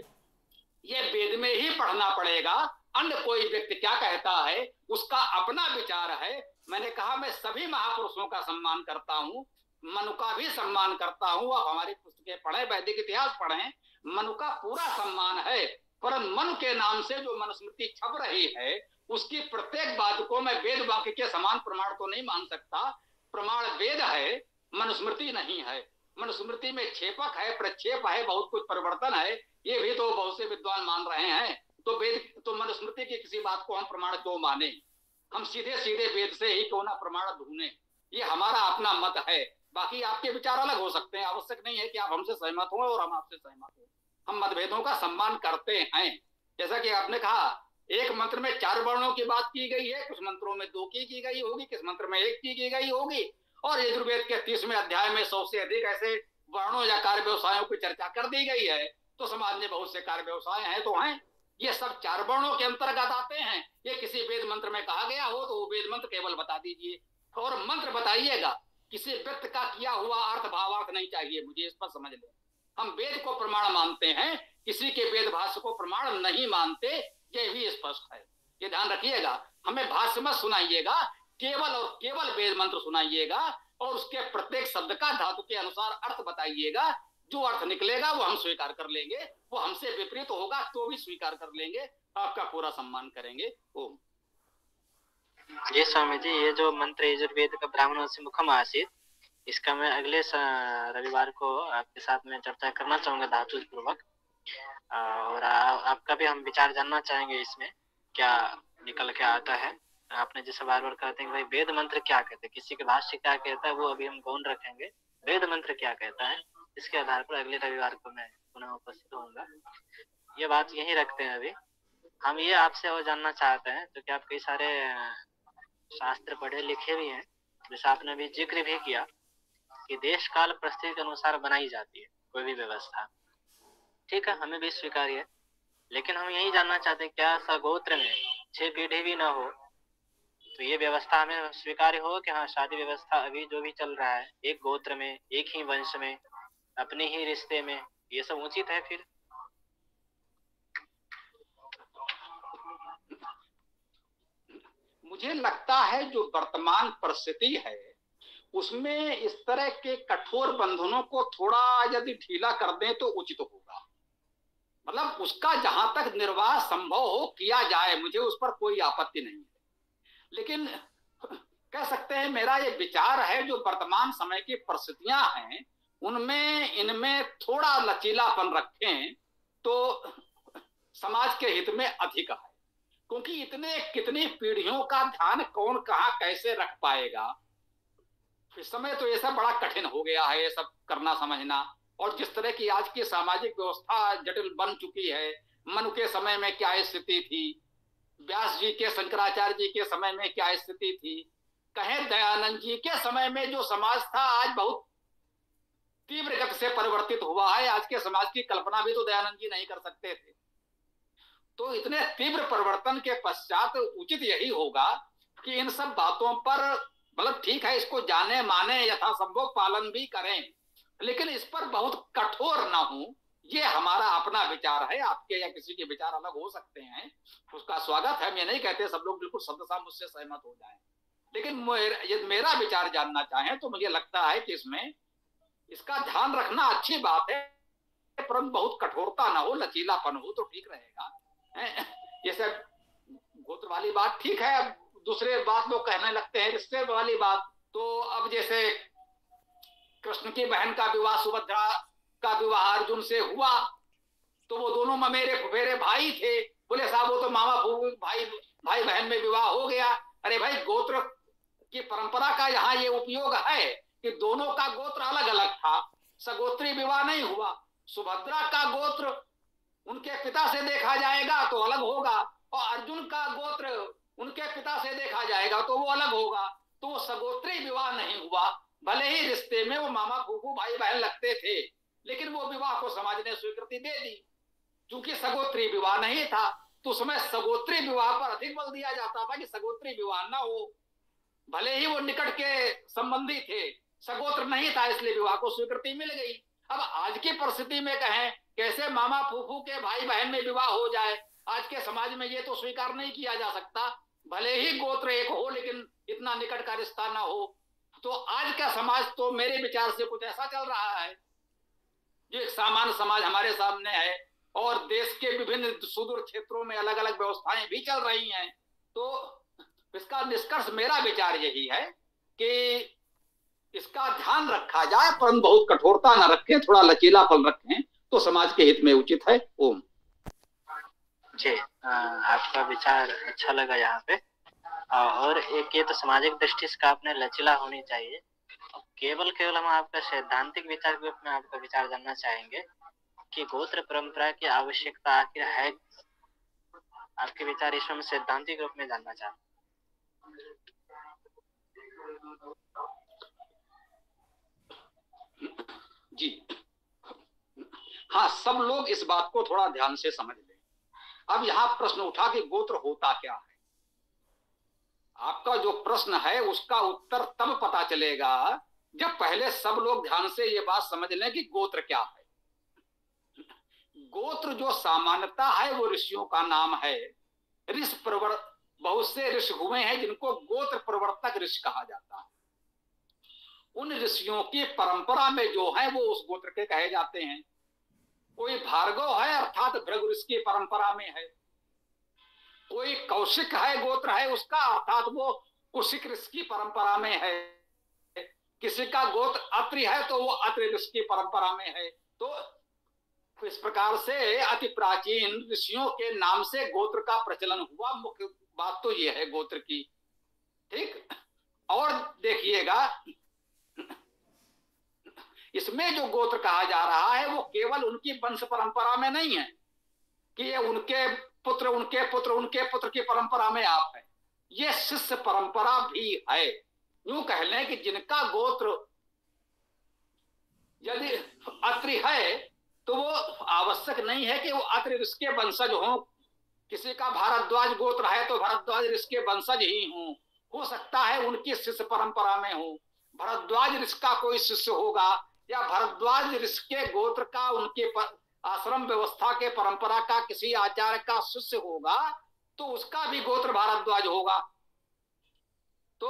ये वेद में ही पढ़ना पड़ेगा। अन्य कोई व्यक्ति क्या कहता है उसका अपना विचार है। मैंने कहा मैं सभी महापुरुषों का सम्मान करता हूं, मनु का भी सम्मान करता हूं। आप हमारी पुस्तकें पढ़ें, वैदिक इतिहास पढ़ें, मनु का पूरा सम्मान है। पर मनु के नाम से जो मनुस्मृति छप रही है उसकी प्रत्येक बात को मैं वेद वाक्य के समान प्रमाण तो नहीं मान सकता। प्रमाण वेद है, मनुस्मृति नहीं है। मनुस्मृति में छेपक है, प्रक्षेप है, बहुत कुछ परिवर्तन है, ये भी तो बहुत से विद्वान मान रहे हैं। तो वेद तो मनुस्मृति की किसी बात को हम प्रमाण क्यों माने? हम सीधे सीधे वेद से ही क्यों ना प्रमाण ढूंढे? ये हमारा अपना मत है। बाकी आपके विचार अलग हो सकते हैं, आवश्यक नहीं है कि आप हमसे सहमत हो और हम आपसे सहमत हो। हम मतभेदों का सम्मान करते हैं। जैसा कि आपने कहा एक मंत्र में 4 वर्णों की बात की गई है, कुछ मंत्रों में 2 की गई होगी, किस मंत्र में 1 की गई होगी, और यजुर्वेद के 30वें अध्याय में 100 से अधिक ऐसे वर्णों या कार्य व्यवसायों की चर्चा कर दी गई है। तो समाज में बहुत से कार्य व्यवसाय हैं तो हैं, ये सब 4 वर्णों के अंतर्गत आते हैं। ये किसी वेद मंत्र में कहा गया हो तो वो वेद मंत्र केवल बता दीजिए, और मंत्र बताइएगा। किसी व्यक्ति का किया हुआ अर्थ भावार्थ नहीं चाहिए मुझे, इस पर समझ लें। हम वेद को प्रमाण मानते हैं, किसी के वेद भाष्य को प्रमाण नहीं मानते, ये भी स्पष्ट है, ये ध्यान रखिएगा। हमें भाष्य मत सुनाइएगा, केवल और केवल वेद मंत्र सुनाइएगा, और उसके प्रत्येक शब्द का धातु के अनुसार अर्थ बताइएगा। जो अर्थ निकलेगा वो हम स्वीकार कर लेंगे, वो हमसे विपरीत होगा तो भी स्वीकार कर लेंगे, आपका पूरा सम्मान करेंगे। ओम। जी स्वामी जी, ये जो मंत्र यजुर्वेद का ब्राह्मणों से मुखम आसीत, इसका मैं अगले रविवार को आपके साथ में चर्चा करना चाहूंगा धातु पूर्वक, और आपका भी हम विचार जानना चाहेंगे इसमें क्या निकल के आता है। आपने जैसे बार बार कहते हैं कि भाई वेद मंत्र क्या कहते हैं, किसी के भाष्य क्या कहता है वो अभी हम गौण रखेंगे, वेद मंत्र क्या कहता है इसके आधार पर अगले रविवार को मैं पुनः उपस्थित होऊंगा। ये बात यही रखते हैं। अभी हम ये आपसे और जानना चाहते हैं, तो कि आप कई सारे शास्त्र पढ़े लिखे भी हैं, जैसे आपने अभी जिक्र भी किया कि देश काल परिस्थिति के अनुसार बनाई जाती है कोई भी व्यवस्था। ठीक है, हमें भी स्वीकार्य है, लेकिन हम यही जानना चाहते हैं क्या सगोत्र में 6 पीढ़ी भी ना हो तो ये व्यवस्था हमें स्वीकार्य हो कि हाँ शादी व्यवस्था अभी जो भी चल रहा है एक गोत्र में, एक ही वंश में, अपने ही रिश्ते में, ये सब उचित है? फिर मुझे लगता है जो वर्तमान परिस्थिति है उसमें इस तरह के कठोर बंधनों को थोड़ा यदि ढीला कर दें तो उचित होगा। मतलब उसका जहां तक निर्वाह संभव हो किया जाए, मुझे उस पर कोई आपत्ति नहीं है। लेकिन कह सकते हैं मेरा ये विचार है जो वर्तमान समय की परिस्थितियां हैं उनमें इनमें थोड़ा लचीलापन रखें तो समाज के हित में अधिक है। क्योंकि इतने कितनी पीढ़ियों का ध्यान कौन कहाँ कैसे रख पाएगा। इस समय तो ये सब बड़ा कठिन हो गया है, ये सब करना समझना। और जिस तरह की आज की सामाजिक व्यवस्था जटिल बन चुकी है, मनु के समय में क्या स्थिति थी, व्यास जी के, शंकराचार्य जी के समय में क्या स्थिति थी, कहें दयानंद जी के समय में जो समाज था आज बहुत तीव्र गति से परिवर्तित हुआ है। आज के समाज की कल्पना भी तो दयानंद जी नहीं कर सकते थे। तो इतने तीव्र परिवर्तन के पश्चात उचित यही होगा कि इन सब बातों पर मतलब ठीक है इसको जाने माने यथासंभव पालन भी करें, लेकिन इस पर बहुत कठोर ना हो। ये हमारा अपना विचार है, आपके या किसी के विचार अलग हो सकते हैं, उसका स्वागत है। मैं नहीं कहते सब लोग बिल्कुल शब्द सा मुझसे सहमत हो जाएं, लेकिन यदि मेरा विचार जानना चाहें तो मुझे लगता है कि इसमें इसका ध्यान रखना अच्छी बात है, परंतु बहुत कठोरता ना हो, लचीलापन हो तो ठीक रहेगा। ये सब गोत्र वाली बात ठीक है। अब दूसरे बात लोग कहने लगते हैं रिश्ते वाली बात। तो अब जैसे कृष्ण की बहन का विवाह सुभद्रा का विवाह अर्जुन से हुआ, तो वो दोनों ममेरे फुफेरे भाई थे। बोले साहब वो तो मामा फूफू भाई बहन में विवाह हो गया। अरे भाई, गोत्र की परंपरा का यहाँ ये उपयोग है कि दोनों का गोत्र अलग अलग था, सगोत्री विवाह नहीं हुआ। सुभद्रा का गोत्र उनके पिता से देखा जाएगा तो अलग होगा, और अर्जुन का गोत्र उनके पिता से देखा जाएगा तो वो अलग होगा। तो वो सगोत्री विवाह नहीं हुआ। भले ही रिश्ते में वो मामा फूफू भाई बहन लगते थे, लेकिन वो विवाह को समाज ने स्वीकृति दे दी। क्योंकि सगोत्री विवाह नहीं था तो उसमें सगोत्री विवाह पर अधिक बल दिया जाता था कि सगोत्री विवाह ना हो। भले ही वो निकट के संबंधी थे, सगोत्र नहीं था, इसलिए विवाह को स्वीकृति मिल गई। अब आज की परिस्थिति में कहें कैसे मामा फूफू के भाई बहन में विवाह हो जाए, आज के समाज में ये तो स्वीकार नहीं किया जा सकता। भले ही गोत्र एक हो लेकिन इतना निकट का रिश्ता ना हो। तो आज का समाज तो मेरे विचार से कुछ ऐसा चल रहा है, जो एक सामान्य समाज हमारे सामने है, और देश के विभिन्न सुदूर क्षेत्रों में अलग अलग व्यवस्थाएं भी चल रही हैं। तो इसका निष्कर्ष मेरा विचार यही है कि इसका ध्यान रखा जाए, परंतु बहुत कठोरता न रखें, थोड़ा लचीलापन रखें तो समाज के हित में उचित है। ओम जी, आपका विचार अच्छा लगा यहाँ पे। और एक ये तो सामाजिक दृष्टि से आपने लचीला होनी चाहिए। केवल हम आपका सैद्धांतिक विचार के रूप में आपका विचार जानना चाहेंगे कि गोत्र परंपरा की आवश्यकता आखिर है। आपके विचार इसमें हम सैद्धांतिक रूप में जानना चाहते जी। हाँ, सब लोग इस बात को थोड़ा ध्यान से समझ लें। अब यहाँ प्रश्न उठा कि गोत्र होता क्या है। आपका जो प्रश्न है उसका उत्तर तब पता चलेगा जब पहले सब लोग ध्यान से ये बात समझ लें कि गोत्र क्या है। गोत्र जो सामान्यता है वो ऋषियों का नाम है। बहुत से ऋषि हुए हैं जिनको गोत्र प्रवर्तक ऋषि कहा जाता है। उन ऋषियों की परंपरा में जो है वो उस गोत्र के कहे जाते हैं। कोई भार्गव है अर्थात भृगु ऋषि की परंपरा में है। कोई कौशिक है, गोत्र है उसका, अर्थात वो कुशिक ऋषि की परंपरा में है। किसी का गोत्र अत्रि है तो वो अत्रि ऋषि की परंपरा में है। तो इस प्रकार से अति प्राचीन ऋषियों के नाम से गोत्र का प्रचलन हुआ। मुख्य बात तो ये है गोत्र की, ठीक। और देखिएगा, इसमें जो गोत्र कहा जा रहा है वो केवल उनकी वंश परंपरा में नहीं है कि ये उनके पुत्र उनके पुत्र उनके पुत्र की परंपरा में आप है। ये शिष्य परंपरा भी है। यूं कह लें कि जिनका गोत्र यदि अत्रि है तो वो आवश्यक नहीं है कि वो अत्रि ऋषि के वंशज हों। किसी का भारद्वाज गोत्र है तो भारद्वाज ऋषि के वंशज ही हों। हो सकता है उनकी शिष्य परंपरा में हो, भारद्वाज ऋषि का कोई शिष्य होगा, या भारद्वाज ऋषि के गोत्र का उनके आश्रम व्यवस्था के परंपरा का किसी आचार्य का शिष्य होगा तो उसका भी गोत्र भारद्वाज होगा। तो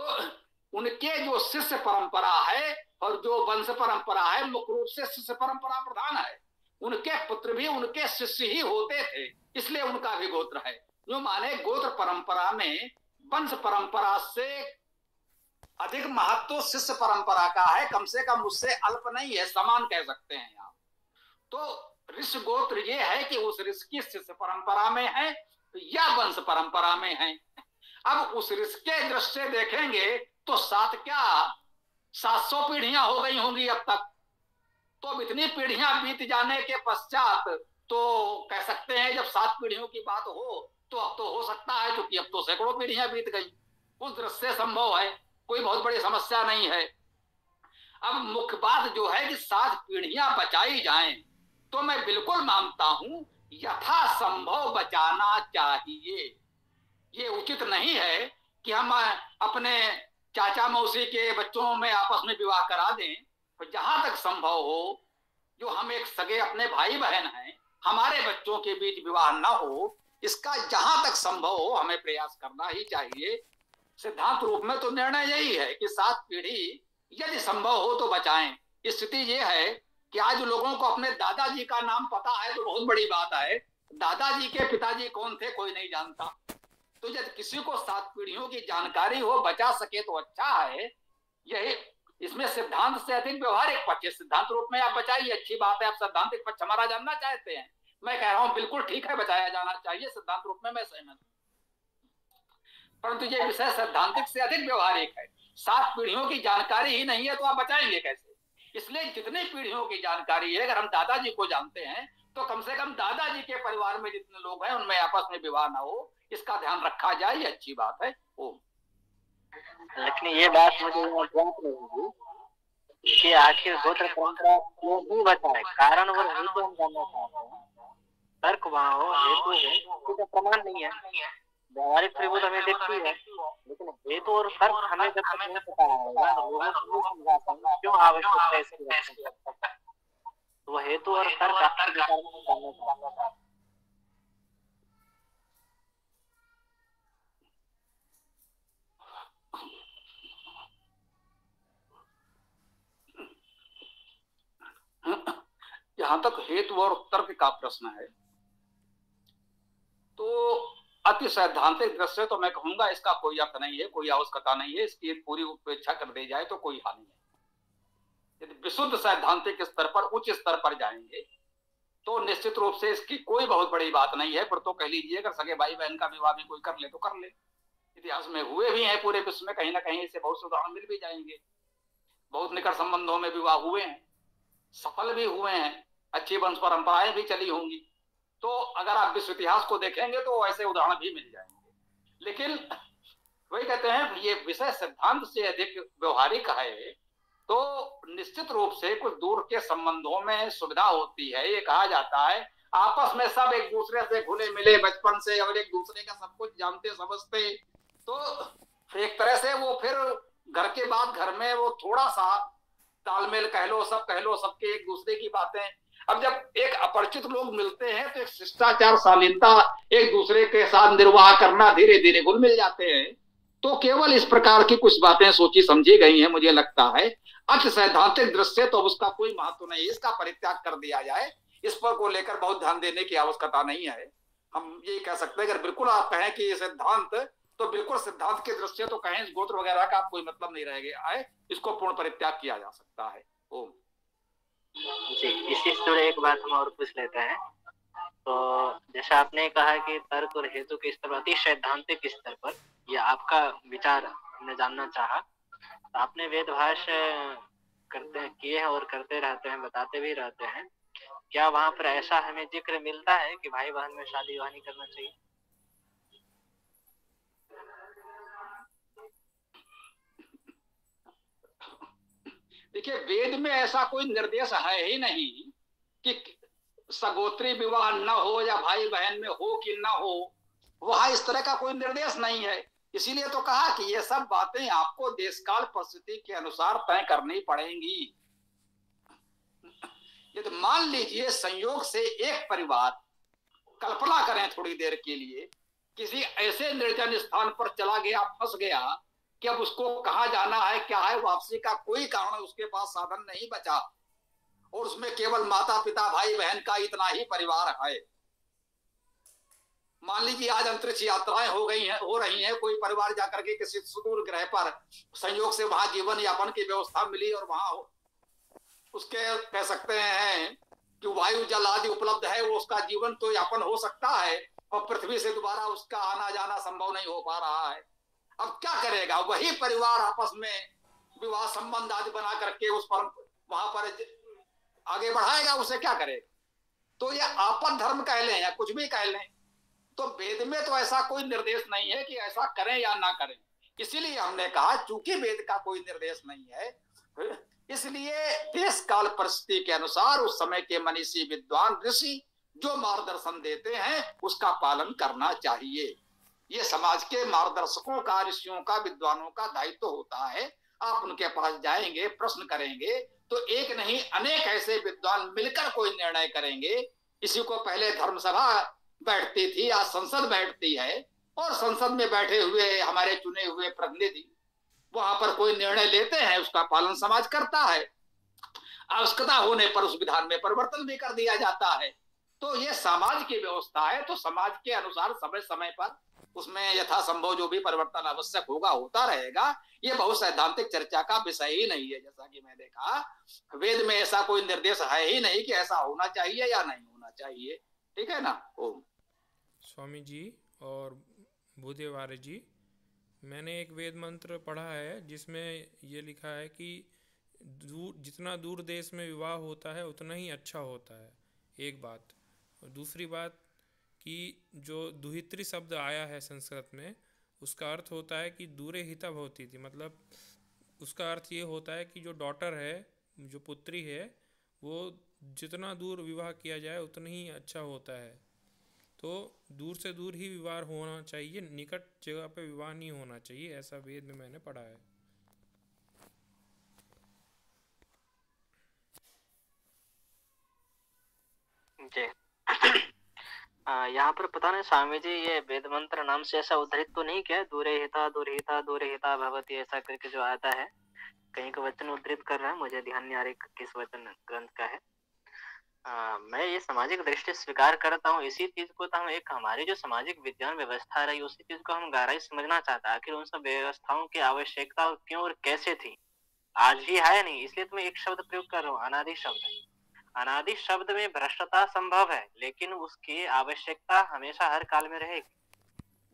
उनके जो शिष्य परंपरा है और जो वंश परंपरा है मुख्य रूप से शिष्य परंपरा प्रधान है। उनके पुत्र भी उनके शिष्य ही होते थे, इसलिए उनका भी गोत्र है। जो माने गोत्र परंपरा में वंश परंपरा से अधिक महत्व शिष्य परंपरा का है, कम से कम उससे अल्प नहीं है, समान कह सकते हैं आप। तो ऋषि गोत्र ये है कि उस ऋषि की शिष्य परंपरा में है या वंश परंपरा में है। अब उस ऋषि के दृष्टि से देखेंगे तो 700 पीढ़ियां हो गई होंगी अब तक। तो अब इतनी पीढ़ियां बीत जाने के पश्चात तो कह सकते हैं जब 7 पीढ़ियों की बात हो तो अब तो हो सकता है, क्योंकि अब तो सैकड़ों पीढ़ियां बीत गई। उस दृष्टि से संभव है, कोई बहुत बड़ी समस्या नहीं है। अब मुख्य बात जो है कि 7 पीढ़ियां बचाई जाएं तो मैं बिल्कुल मानता हूं यथासंभव बचाना चाहिए। ये उचित नहीं है कि हम अपने चाचा मौसी के बच्चों में आपस में विवाह करा दें। तो जहां तक संभव हो, जो हम एक सगे अपने भाई बहन हैं, हमारे बच्चों के बीच विवाह न हो, इसका जहां तक संभव हो हमें प्रयास करना ही चाहिए। सिद्धांत रूप में तो निर्णय यही है कि 7 पीढ़ी यदि संभव हो तो बचाएं। स्थिति ये है कि आज लोगों को अपने दादाजी का नाम पता है तो बहुत बड़ी बात है, दादाजी के पिताजी कौन थे कोई नहीं जानता। तो यदि किसी को 7 पीढ़ियों की जानकारी हो, बचा सके तो अच्छा है। यही इसमें सिद्धांत से अधिक व्यवहारिक पक्ष है। सिद्धांत रूप में आप बचाइए, अच्छी बात है, आप सैद्धांतिक पक्ष हमारा जानना चाहते हैं, मैं कह रहा हूं बिल्कुल ठीक है, बचाया जाना चाहिए, सिद्धांत रूप में मैं सहमत हूं। परंतु ये विषय सैद्धांतिक से अधिक व्यवहारिक है। 7 पीढ़ियों की जानकारी ही नहीं है तो आप बचाएंगे कैसे? इसलिए जितनी पीढ़ियों की जानकारी है, अगर हम दादाजी को जानते हैं तो कम से कम दादाजी के परिवार में जितने लोग हैं उनमें आपस में विवाह ना हो, इसका ध्यान रखा जाए, ये अच्छी बात है। ओम। लेकिन ये बात मुझे ज्ञात नहीं हुई कि आखिर गोत्र परंपरा क्यों भी बचाए, कारण और हेतु हम जानना चाहते हैं। तर्क वहाँ हो, हेतु हो, उसका प्रमाण नहीं है। व्यवहारिक प्रबुद्ध हमें देखती है, लेकिन हेतु और तर्क हमें जब तक नहीं पता होगा तो लोगों को नहीं समझा पाएंगे क्यों आवश्यक है इसकी रक्षा। तो वो हेतु और तर्क आपके विचार में जानना चाहते हैं। जहां तक हेतु और तर्क का प्रश्न है तो अति सैद्धांतिक दृष्टि तो मैं कहूंगा इसका कोई अर्थ नहीं है, कोई आवश्यकता नहीं है, इसकी पूरी उपेक्षा कर दी जाए तो कोई हानि है। यदि विशुद्ध सैद्धांतिक स्तर पर, उच्च स्तर पर जाएंगे तो निश्चित रूप से इसकी कोई बहुत बड़ी बात नहीं है। पर तो कह लीजिए अगर सगे भाई बहन का विवाह भी कोई कर ले तो कर ले, इतिहास में हुए भी हैं पूरे विश्व में, कहीं ना कहीं इसे बहुत से उदाहरण मिल भी जाएंगे। बहुत निकट संबंधों में विवाह हुए हैं, सफल भी हुए हैं, अच्छी वंश परंपराएं भी चली होंगी। तो अगर आप विश्व इतिहास को देखेंगे तो ऐसे उदाहरण भी मिल जाएंगे। लेकिन वही कहते हैं ये विषय सिद्धांत से अधिक व्यवहारिक है, तो निश्चित रूप से कुछ दूर के संबंधों में सुविधा होती है। ये कहा जाता है आपस में सब एक दूसरे से घुले मिले बचपन से और एक दूसरे का सब कुछ जानते समझते, तो एक तरह से वो फिर घर के बाद घर में वो थोड़ा सा तालमेल कह लो, सब कह लो, सबके एक दूसरे की बातें। अब जब एक अपरिचित लोग मिलते हैं तो एक शिष्टाचार शालीनता एक दूसरे के साथ निर्वाह करना धीरे धीरे घुल मिल जाते हैं। तो केवल इस प्रकार की कुछ बातें सोची समझी गई हैं, मुझे लगता है अति सैद्धांतिक दृष्टि तो उसका कोई महत्व नहीं, इसका परित्याग कर दिया जाए, इस पर को लेकर बहुत ध्यान देने की आवश्यकता नहीं है। हम ये कह सकते हैं अगर बिल्कुल आप कहें कि ये सिद्धांत, तो बिल्कुल सिद्धांत की दृष्टि तो कहें इस गोत्र वगैरह का कोई मतलब नहीं रह गया है, इसको पूर्ण परित्याग किया जा सकता है। ओम जी, इसी से जुड़े एक बात हम और पूछ लेते हैं। तो जैसा आपने कहा कि तर्क और हेतु के स्तर पर, अति सैद्धांतिक स्तर पर, यह आपका विचार हमने जानना चाहा। तो आपने वेद भाष्य करते किए हैं और करते रहते हैं, बताते भी रहते हैं, क्या वहां पर ऐसा हमें जिक्र मिलता है कि भाई बहन में शादी विवाह नहीं करना चाहिए? देखिए वेद में ऐसा कोई निर्देश है ही नहीं कि सगोत्री विवाह न हो या भाई बहन में हो कि न हो, वहां इस तरह का कोई निर्देश नहीं है। इसीलिए तो कहा कि ये सब बातें आपको देशकाल परिस्थिति के अनुसार तय करनी पड़ेंगी। ये तो मान लीजिए संयोग से एक परिवार, कल्पना करें थोड़ी देर के लिए, किसी ऐसे निर्जन स्थान पर चला गया, फंस गया कि अब उसको कहाँ जाना है, क्या है, वापसी का कोई कारण उसके पास साधन नहीं बचा, और उसमें केवल माता पिता भाई बहन का इतना ही परिवार है। मान लीजिए आज अंतरिक्ष यात्राएं हो रही हैं, कोई परिवार जाकर के किसी सुदूर ग्रह पर संयोग से वहां जीवन यापन की व्यवस्था मिली और वहां उसके कह सकते हैं कि वायु जल आदि उपलब्ध है, वो उसका जीवन तो यापन हो सकता है, और पृथ्वी से दोबारा उसका आना जाना संभव नहीं हो पा रहा है। अब क्या करेगा वही परिवार आपस में विवाह संबंध आदि बना करके उस पर वहां पर आगे बढ़ाएगा, उसे क्या करेगा? तो ये आपन धर्म कह लें या कुछ भी कह लें, तो वेद में तो ऐसा कोई निर्देश नहीं है कि ऐसा करें या ना करें। इसीलिए हमने कहा चूंकि वेद का कोई निर्देश नहीं है, इसलिए देश काल परिस्थिति के अनुसार उस समय के मनीषी विद्वान ऋषि जो मार्गदर्शन देते हैं उसका पालन करना चाहिए। ये समाज के मार्गदर्शकों का, ऋषियों का, विद्वानों का दायित्व होता है। आप उनके पास जाएंगे, प्रश्न करेंगे, तो एक नहीं अनेक ऐसे विद्वान मिलकर कोई निर्णय करेंगे। इसी को पहले धर्मसभा बैठती थी, आज संसद बैठती है, और संसद में बैठे हुए हमारे चुने हुए प्रतिनिधि वहां पर कोई निर्णय लेते हैं, उसका पालन समाज करता है, आवश्यकता होने पर उस विधान में परिवर्तन भी कर दिया जाता है। तो ये समाज की व्यवस्था है, तो समाज के अनुसार समय समय पर उसमें यथासंभव जो भी परिवर्तन आवश्यक होगा होता रहेगा। ये बहुत सैद्धांतिक चर्चा का विषय ही नहीं है। जैसा कि मैंने कहा, वेद में ऐसा कोई निर्देश है ही नहीं कि ऐसा होना चाहिए या नहीं होना चाहिए। ठीक है ना। ओम। स्वामी जी और भूदेव आर्य जी, मैंने एक वेद मंत्र पढ़ा है जिसमें ये लिखा है कि जितना दूर देश में विवाह होता है उतना ही अच्छा होता है, एक बात। और दूसरी बात कि जो दुहित्री शब्द आया है संस्कृत में, उसका अर्थ होता है कि दूरे हिता भवती थी, मतलब उसका अर्थ ये होता है कि जो डॉटर है, जो पुत्री है, वो जितना दूर विवाह किया जाए उतना ही अच्छा होता है। तो दूर से दूर ही विवाह होना चाहिए, निकट जगह पे विवाह नहीं होना चाहिए, ऐसा वेद में मैंने पढ़ा है। जी। यहाँ पर पता नहीं स्वामी जी ये वेद मंत्र नाम से ऐसा उद्धृत तो नहीं किया, दूरे हिता भवती ऐसा करके जो आता है, कहीं का वचन उद्धृत कर रहा है, मुझे ध्यान नहीं आ रहा किस वचन ग्रंथ का है। मैं ये सामाजिक दृष्टि स्वीकार करता हूँ इसी चीज को, तो हम एक हमारी जो सामाजिक विज्ञान व्यवस्था रही उसी चीज को हम गहराई समझना चाहते हैं। आखिर उन सब व्यवस्थाओं की आवश्यकता क्यों और कैसे थी, आज भी है नहीं। इसलिए तो मैं एक शब्द प्रयोग कर रहा हूँ, अनादि शब्द। अनादि शब्द में भ्रष्टता संभव है, लेकिन उसकी आवश्यकता हमेशा हर काल में रहेगी।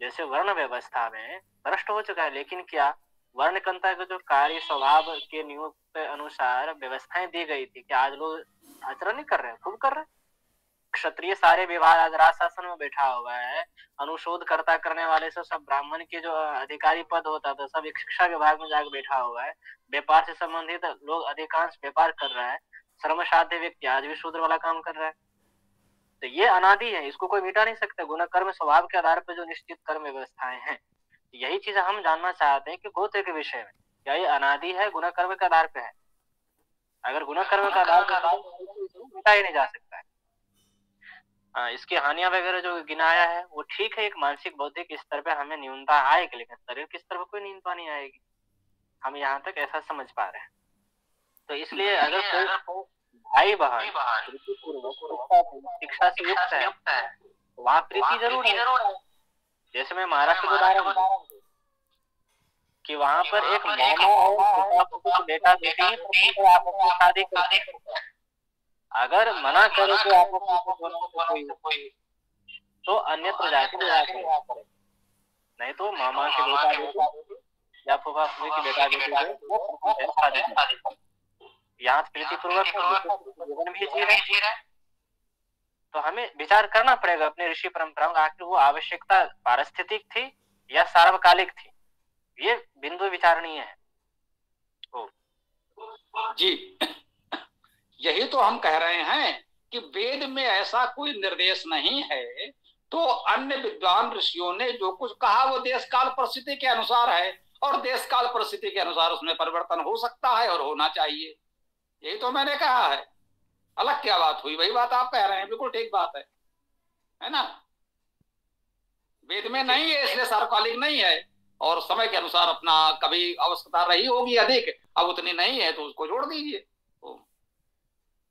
जैसे वर्ण व्यवस्था में भ्रष्ट हो चुका है, लेकिन क्या वर्णकंता के जो कार्य स्वभाव के नियुक्त अनुसार व्यवस्थाएं दी गई थी, क्या आज लोग आचरण नहीं कर रहे हैं? खूब कर रहे हैं। क्षत्रिय सारे विभाग आज राज शासन में बैठा हुआ है, अनुशोधकर्ता करने वाले से सब ब्राह्मण के जो अधिकारी पद होता था सब एक शिक्षा विभाग में जाकर बैठा हुआ है। व्यापार से संबंधित लोग अधिकांश व्यापार कर रहा है, श्रम साध्य व्यक्ति आज भी शूद्र वाला काम कर रहा है। तो ये अनादि है, इसको कोई मिटा नहीं सकता। गुण कर्म स्वभाव के आधार पर जो निश्चित कर्म व्यवस्थाएं हैं, यही चीज हम जानना चाहते हैं कि गोत्र के विषय में क्या ये अनादि है, गुण कर्म के आधार पे है? अगर गुण कर्म का आधार पे मिटा ही नहीं जा सकता है। इसकी हानियां वगैरह जो गिनाया है वो ठीक है, एक मानसिक बौद्धिक स्तर पे हमें न्यूनता आएगी, लेकिन शरीर के स्तर पर कोई न्यूनता नहीं आएगी। हम यहाँ तक ऐसा समझ पा रहे हैं। तो इसलिए अगर कोई भाई बहन शिक्षा से युक्त है, वहाँ प्रीति जरूर है। जैसे मैं महाराष्ट्र के उदाहरण कि वहाँ पर एक मामा और बेटा बेटी शादी करते हैं, अगर मना करे तो आप तो अन्यत्र जाके विवाह करें, नहीं तो मामा के बेटा बेटी या फूफा फूफी की बेटा बेटी यहाँ प्रीतिपूर्वक जीवन भी जी रहे। तो हमें विचार करना पड़ेगा अपने ऋषि परंपराओं का, आखिर वो आवश्यकता पारिस्थितिक थी या सार्वकालिक थी, ये बिंदु विचारणीय है। जी, यही तो हम कह रहे हैं कि वेद में ऐसा कोई निर्देश नहीं है, तो अन्य विद्वान ऋषियों ने जो कुछ कहा वो देश काल परिस्थिति के अनुसार है, और देश काल परिस्थिति के अनुसार उसमें परिवर्तन हो सकता है और होना चाहिए। यही तो मैंने कहा है। अलग क्या बात हुई? वही बात आप कह रहे हैं, बिल्कुल ठीक बात है ना। वेद में नहीं है इसलिए सार्वकालिक नहीं है, और समय के अनुसार अपना कभी आवश्यकता रही होगी अधिक, अब उतनी नहीं है तो उसको जोड़ दीजिए।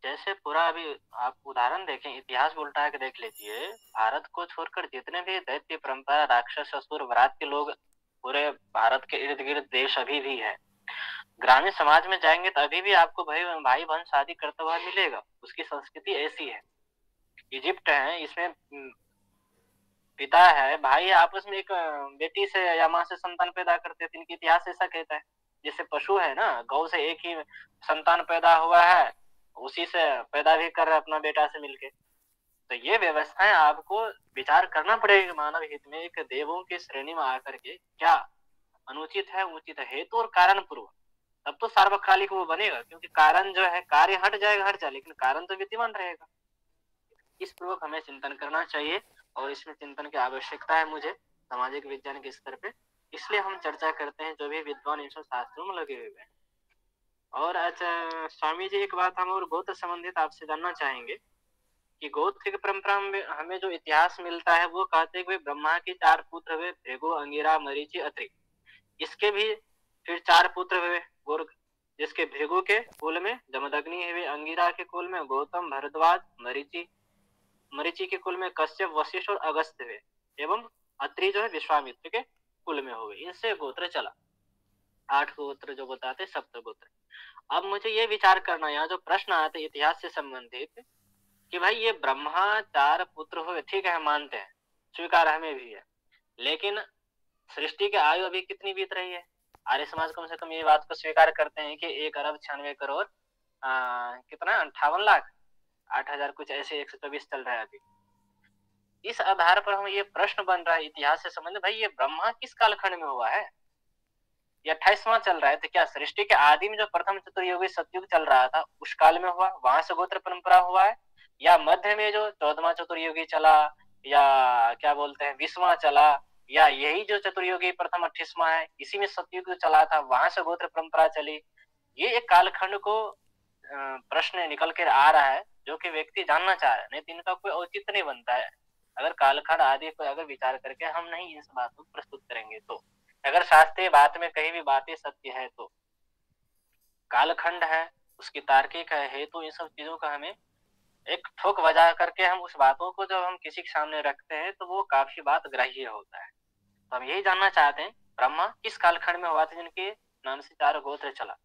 जैसे पूरा अभी आप उदाहरण देखें, इतिहास उल्टा के देख लीजिए, भारत को छोड़कर जितने भी दैत्य परंपरा राक्षस असुर वरात के लोग पूरे भारत के इर्द गिर्द देश अभी भी है। ग्रामीण समाज में जाएंगे तो अभी भी आपको भाई बहन शादी करता हुआ मिलेगा, उसकी संस्कृति ऐसी है। इजिप्ट है, इसमें पिता है भाई आपस में एक बेटी से या माँ से संतान पैदा करते थे, इनका इतिहास ऐसा कहता है। जैसे पशु है ना, गौ से एक ही संतान पैदा हुआ है, उसी से पैदा भी कर रहे अपना बेटा से मिलके। तो ये व्यवस्थाएं आपको विचार करना पड़ेगा मानव हित में, एक देवों की श्रेणी में आकर के क्या अनुचित है उचित है, हेतु और कारण पूर्व, तब तो सार्वकालिक वो बनेगा। क्योंकि कारण जो है कार्य हट जाएगा हट जाए, लेकिन कारण तो विद्यमान रहेगा। इस पूर्वक हमें चिंतन करना चाहिए, और इसमें चिंतन की आवश्यकता है मुझे सामाजिक विज्ञान के स्तर पे। इसलिए हम चर्चा करते हैं जो भी विद्वान इन शास्त्रों में लगे हुए हैं। और अच्छा स्वामी जी, एक बात हम और गोत्र संबंधित आपसे जानना चाहेंगे कि गोत्र की परंपरा में हमें जो इतिहास मिलता है वो कहते हैं कि ब्रह्मा के 4 पुत्र हुए, भृगु, अंगिरा, मरीचि, अत्रि। इसके भी फिर 4 पुत्र हुए, जिसके भृगु के कुल में जमदग्नि हुए, अंगिरा के कुल में गौतम, भरद्वाज, मरीचि के कुल में कश्यप, वशिष्ठ और अगस्त्य हुए, एवं अत्रि जो है विश्वामित्र के कुल में हो गए। इनसे गोत्र चला। 8 गोत्र जो बताते सप्त गोत्र। अब मुझे ये विचार करना, यहाँ जो प्रश्न आते इतिहास से संबंधित कि भाई ये ब्रह्मा 4 पुत्र हुए, ठीक है, हम मानते हैं, स्वीकार हमें भी है, लेकिन सृष्टि की आयु अभी कितनी बीत रही है? आर्य समाज कम से कम ये बात को स्वीकार करते हैं कि 1 अरब 96 करोड़ कितना 58 लाख 8,000 कुछ ऐसे 124 चल रहा है अभी। इस आधार पर हम ये प्रश्न बन रहा है इतिहास से संबंधित, भाई ये ब्रह्मा किस कालखंड में हुआ है? ये 28वां चल रहा है, तो क्या सृष्टि के आदि में जो प्रथम चतुर्युगी सतयुग चल रहा था उस काल में हुआ, वहां से गोत्र परंपरा हुआ है, या मध्य में जो 14वां चतुर्युगी चला, या क्या बोलते हैं 20वां चला, या यही जो चतुर्युगी प्रथम 28वां है इसी में सतयुग चला था, वहां से गोत्र परंपरा चली? ये एक कालखंड को प्रश्न निकल कर आ रहा है जो कि व्यक्ति जानना चाह रहा है, नहीं तो इनका कोई औचित्य नहीं बनता है अगर कालखंड आदि पर अगर विचार करके हम नहीं इस बात को प्रस्तुत करेंगे तो। अगर शास्त्रीय बात में कहीं भी बातें सत्य है तो कालखंड है, उसकी तार्किक है हेतु, इन सब चीजों का हमें एक ठोक बजा करके हम उस बातों को जब हम किसी के सामने रखते हैं तो वो काफी बात ग्राह्य होता है। तो हम यही जानना चाहते हैं ब्रह्मा किस कालखंड में हुआ था जिनके नाम से 4 गोत्र चला।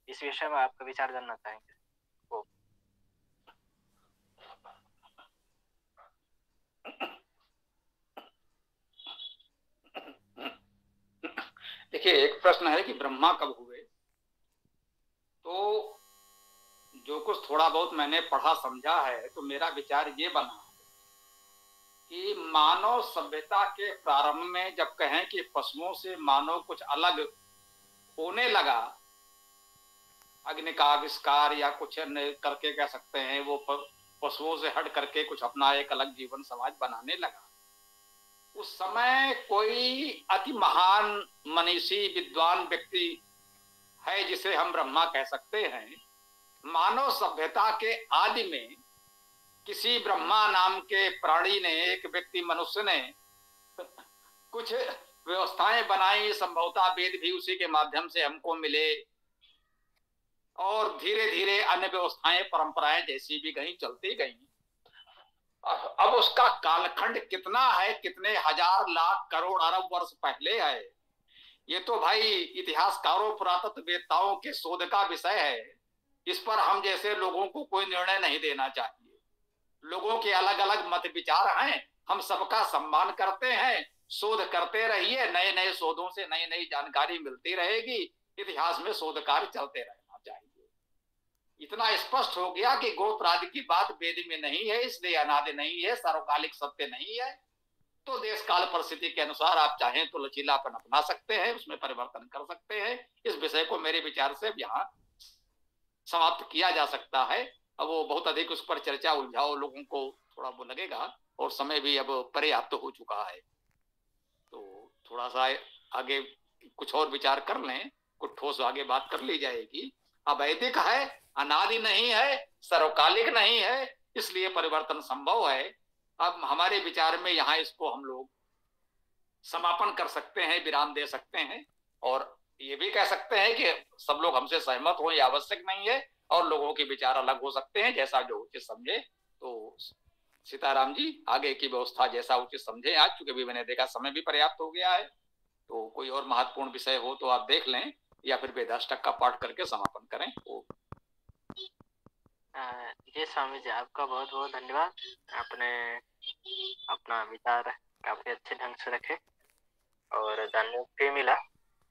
इस विषय में आपका विचार जानना चाहेंगे। देखिए, एक प्रश्न है कि ब्रह्मा कब हुए, तो जो कुछ थोड़ा बहुत मैंने पढ़ा समझा है तो मेरा विचार ये बना कि मानव सभ्यता के प्रारंभ में जब कहें कि पशुओं से मानव कुछ अलग होने लगा, अग्नि का आविष्कार या कुछ करके कह सकते हैं, वो पशुओं से हट करके कुछ अपना एक अलग जीवन समाज बनाने लगा, उस समय कोई अति महान मनीषी विद्वान व्यक्ति है जिसे हम ब्रह्मा कह सकते हैं। मानव सभ्यता के आदि में किसी ब्रह्मा नाम के प्राणी ने, एक व्यक्ति मनुष्य ने कुछ व्यवस्थाएं बनाई, संभवतः वेद भी उसी के माध्यम से हमको मिले, और धीरे धीरे अन्य व्यवस्थाएं परंपराएं जैसी भी गई चलती गई। अब उसका कालखंड कितना है, कितने हजार लाख करोड़ अरब वर्ष पहले है, ये तो भाई इतिहासकारों पुरातत्ववेत्ताओं के शोध का विषय है। इस पर हम जैसे लोगों को कोई निर्णय नहीं देना चाहिए। लोगों के अलग अलग मत विचार हैं, हम सबका सम्मान करते हैं। शोध करते रहिए, नए नए शोधों से नई नई जानकारी मिलती रहेगी। इतिहास में शोध कार्य चलते रहना चाहिए। इतना स्पष्ट हो गया कि गोत्र आदि की बात वेद में नहीं है, इसलिए अनादि नहीं है, सार्वकालिक सत्य नहीं है। तो देश काल परिस्थिति के अनुसार आप चाहें तो लचीलापन अपना सकते हैं, उसमें परिवर्तन कर सकते हैं। इस विषय को मेरे विचार से यहाँ समाप्त किया जा सकता है। अब वो बहुत अधिक उस पर चर्चा उलझाओ, लोगों को थोड़ा वो लगेगा, और समय भी अब पर्याप्त हो चुका है। तो थोड़ा सा आगे कुछ और विचार कर लें, कुछ ठोस आगे बात कर ली जाएगी। अवैदिक है, अनादि नहीं है, सर्वकालिक नहीं है, इसलिए परिवर्तन संभव है। अब हमारे विचार में यहाँ इसको हम लोग समापन कर सकते हैं, विराम दे सकते हैं, और ये भी कह सकते हैं कि सब लोग हमसे सहमत हो, ये आवश्यक नहीं है, और लोगों के विचार अलग हो सकते हैं, जैसा जो उचित समझे। तो सीताराम जी आगे की व्यवस्था जैसा उचित समझे। आज चूंकि भी मैंने देखा समय भी पर्याप्त हो गया है, तो कोई और महत्वपूर्ण विषय हो तो आप देख लें, या फिर वेदाष्टक का पाठ करके समापन करें। जी स्वामी जी, आपका बहुत बहुत धन्यवाद। आपने अपना विचार काफी अच्छे ढंग से रखे और जानने को भी मिला,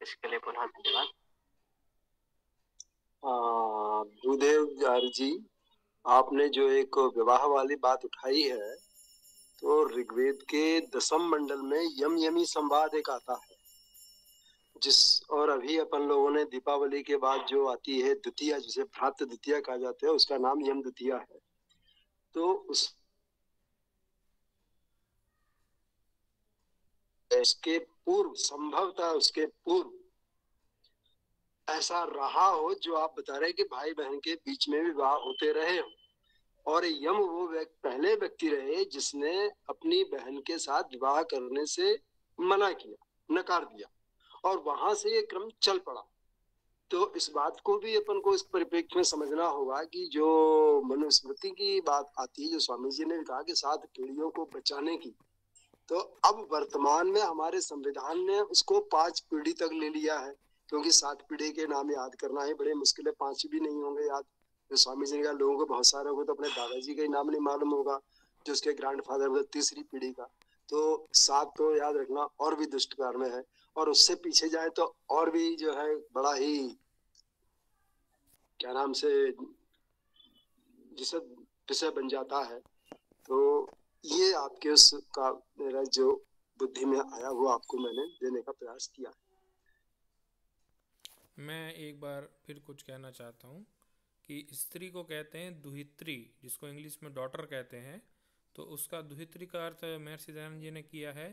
इसके लिए पुनः धन्यवाद। भूदेव आर्य जी, आपने जो एक विवाह वाली बात उठाई है, तो ऋग्वेद के 10वें मंडल में यम यमी संवाद एक आता है, और अभी अपन लोगों ने दीपावली के बाद जो आती है द्वितीया, जिसे भ्रात द्वितीया कहा जाता है, उसका नाम यम द्वितीया है। तो उसके पूर्व, संभवतः उसके पूर्व ऐसा रहा हो जो आप बता रहे हैं कि भाई बहन के बीच में विवाह होते रहे हो, और यम वो पहले व्यक्ति रहे जिसने अपनी बहन के साथ विवाह करने से मना किया, नकार दिया, और वहां से ये क्रम चल पड़ा। तो इस बात को भी अपन को इस परिप्रेक्ष्य में समझना होगा कि जो मनुस्मृति की बात आती है, जो स्वामी जी ने कहा कि 7 पीढ़ियों को बचाने की, तो अब वर्तमान में हमारे संविधान ने उसको 5 पीढ़ी तक ले लिया है, क्योंकि 7 पीढ़ी के नाम याद करना ही बड़े मुश्किल है, 5 भी नहीं होंगे याद। तो स्वामी जी ने कहा लोगों को, बहुत सारे को तो अपने दादाजी का ही नाम नहीं मालूम होगा, जो उसके ग्रैंडफादर मतलब 3री पीढ़ी का। तो 7 तो याद रखना और भी दुष्ट कार्य है, और उससे पीछे जाए तो और भी जो है बड़ा ही क्या नाम से जिसे विषय बन जाता है। तो ये आपके उसका मेरा जो बुद्धि में आया वो आपको मैंने देने का प्रयास किया। मैं एक बार फिर कुछ कहना चाहता हूँ कि स्त्री को कहते हैं दुहित्री, जिसको इंग्लिश में डॉटर कहते हैं। तो उसका दुहित्री का अर्थ महर्षि दयानंद जी ने किया है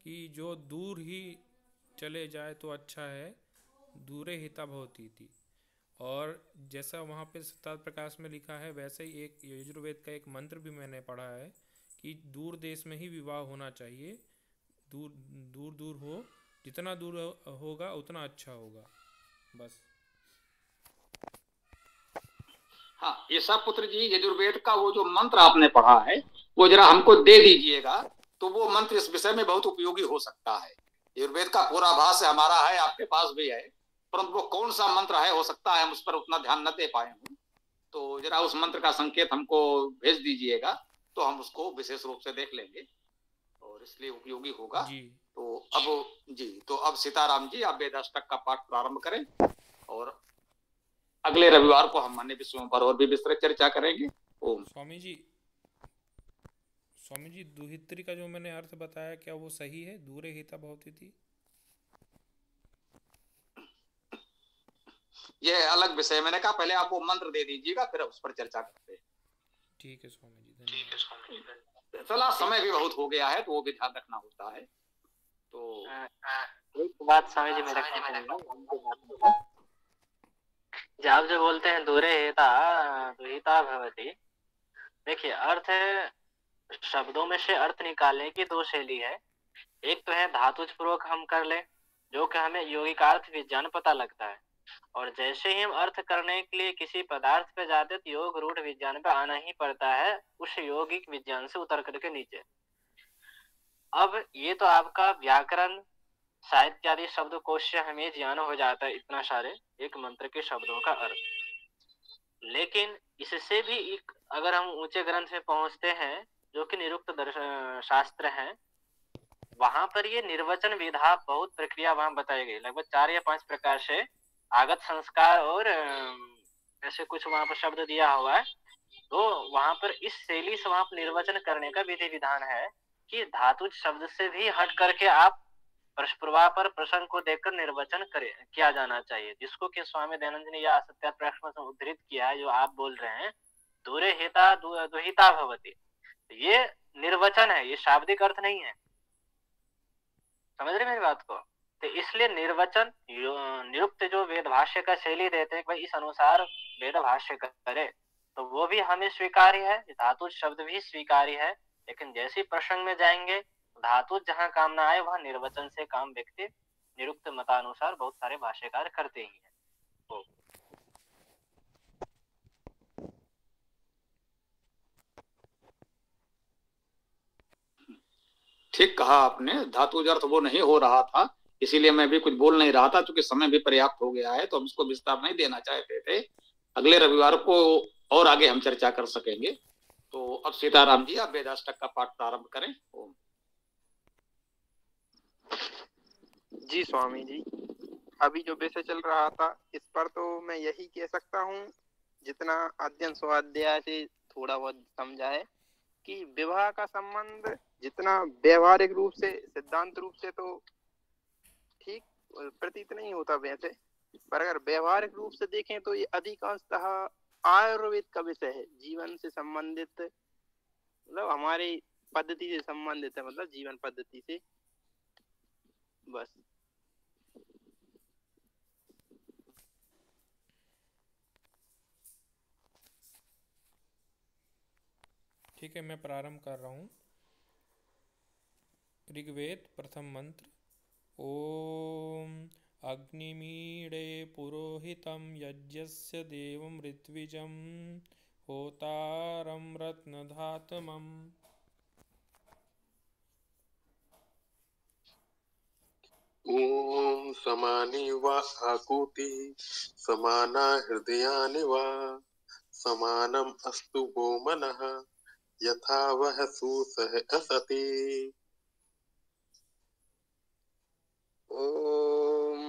कि जो दूर ही चले जाए तो अच्छा है, दूरे हिता भवती थी। और जैसा वहाँ पे सिद्धार्थ प्रकाश में लिखा है, वैसे ही एक यजुर्वेद का एक मंत्र भी मैंने पढ़ा है कि दूर देश में ही विवाह होना चाहिए, दूर दूर दूर हो, जितना दूर होगा उतना अच्छा होगा। बस। हाँ, ईसा पुत्र जी, यजुर्वेद का वो जो मंत्र आपने पढ़ा है वो जरा हमको दे दीजिएगा, तो वो मंत्र इस विषय में बहुत उपयोगी हो सकता है। यजुर्वेद का पूरा भाष्य हमारा है, आपके पास भी है, परंतु वो कौन सा मंत्र है, हो सकता है हम उस पर उतना ध्यान न दे पाए हूँ। तो जरा उस मंत्र का संकेत हमको भेज दीजिएगा, तो हम उसको विशेष रूप से देख लेंगे और इसलिए उपयोगी होगा जी। तो अब सीताराम जी, आप वेदाष्टक का पाठ प्रारंभ करें, और अगले रविवार को हम अन्य विषयों पर और भी विस्तृत चर्चा करेंगे। ओम। स्वामी जी, दुहित्री का जो मैंने अर्थ बताया, क्या वो सही है? दूरे हिता भवती थी। ये अलग विषय, मैंने कहा पहले आप वो मंत्र दे दीजिएगा, फिर उस पर चर्चा करते हैं। ठीक है स्वामी जी, धन्यवाद। चला, समय भी बहुत हो गया है, तो वो भी ध्यान रखना होता है। तो एक बात स्वामी जी मेरे जब जो बोलते हैं दूरे हिता दुहिता भवती, देखिए अर्थ है, शब्दों में से अर्थ निकालने की 2 शैली है। एक तो है धातुज पूर्वक हम कर ले, जो कि हमें यौगिकार्थ विज्ञान पता लगता है, और जैसे ही हम अर्थ करने के लिए किसी पदार्थ पे जाते तो योग रूढ़ विज्ञान पे आना ही पड़ता है, उस यौगिक विज्ञान से उतर करके नीचे। अब ये तो आपका व्याकरण साहित्य आदि शब्दकोश से हमें ज्ञान हो जाता है इतना सारे एक मंत्र के शब्दों का अर्थ, लेकिन इससे भी एक अगर हम ऊंचे ग्रंथ में पहुंचते हैं जो कि निरुक्त दर्शन शास्त्र है, वहां पर ये निर्वचन विधा बहुत प्रक्रिया वहां बताई गई, लगभग 4 या 5 प्रकार से आगत संस्कार और ऐसे कुछ वहां पर शब्द दिया हुआ है। तो वहां पर इस शैली से वहां पर निर्वचन करने का विधि विधान है कि धातु शब्द से भी हट करके आप प्रवाह पर प्रसंग को देखकर निर्वचन करे किया जाना चाहिए, जिसको कि स्वामी दयानंद जी ने यह सत्या प्रश्न से उद्धृत किया है, जो आप बोल रहे हैं दूरे हिता दुहिता भवती। ये निर्वचन है, ये शाब्दिक अर्थ नहीं है, समझ रहे मेरी बात को? तो इसलिए निर्वचन निरुक्त जो वेद भाष्य का शैली देते हैं, भाई इस अनुसार वेद भाष्य करे, तो वो भी हमें स्वीकार्य है, धातु शब्द भी स्वीकार्य है, लेकिन जैसे प्रसंग में जाएंगे धातु जहां काम ना आए वहां निर्वचन से काम व्यक्ति निरुक्त मतानुसार बहुत सारे भाष्यकार करते ही हैं। तो ठीक कहा आपने, धातु अर्थ वो नहीं हो रहा था, इसीलिए मैं भी कुछ बोल नहीं रहा था, क्योंकि समय भी पर्याप्त हो गया है, तो हम इसको विस्तार नहीं देना चाहते थे। अगले रविवार को और आगे हम चर्चा कर सकेंगे। तो अब सीताराम जी, आप वेदाष्टक का पाठ प्रारंभ करें। ओम। जी स्वामी जी, अभी जो विषय चल रहा था इस पर तो मैं यही कह सकता हूँ, जितना अध्ययन स्वाध्याय से थोड़ा बहुत समझा है, कि विवाह का संबंध जितना व्यवहारिक रूप से सिद्धांत रूप से तो ठीक प्रतीत नहीं होता वैसे, पर अगर व्यवहारिक रूप से देखें तो ये अधिकांशतः आयुर्वेद का विषय है, जीवन से संबंधित, मतलब हमारी पद्धति से संबंधित है, मतलब जीवन पद्धति से। बस ठीक है, मैं प्रारंभ कर रहा हूँ। ऋग्वेद प्रथम मंत्र। ओम अग्निमीडे पुरोहितं यज्ञस्य देवं ऋत्विजं होतारं रत्नधातमम्। ॐ समानि वा आकुति समाना हृदयानि वा समानम् अस्तु वो मनः यथा वह सुसह असति। ओम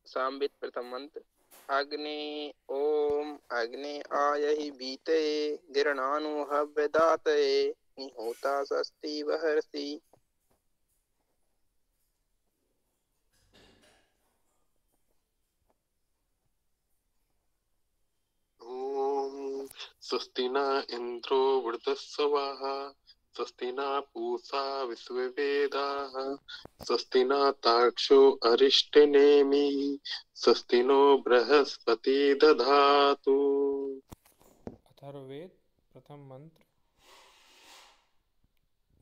सामवेद प्रथम मंत्र। अग्नि ओम अग्नि आयहि भीतये गिरणानु हव्यदातये निहोता स्वस्ति वहर्षि। ॐ स्वस्ति न इन्द्रो वृद्धस्वाः स्वस्ति न पूषा विश्ववेदाः स्वस्ति न ताक्षो अरिष्टनेमि स्वस्ति नो बृहस्पति दधातु। अथर्ववेद प्रथम मंत्र।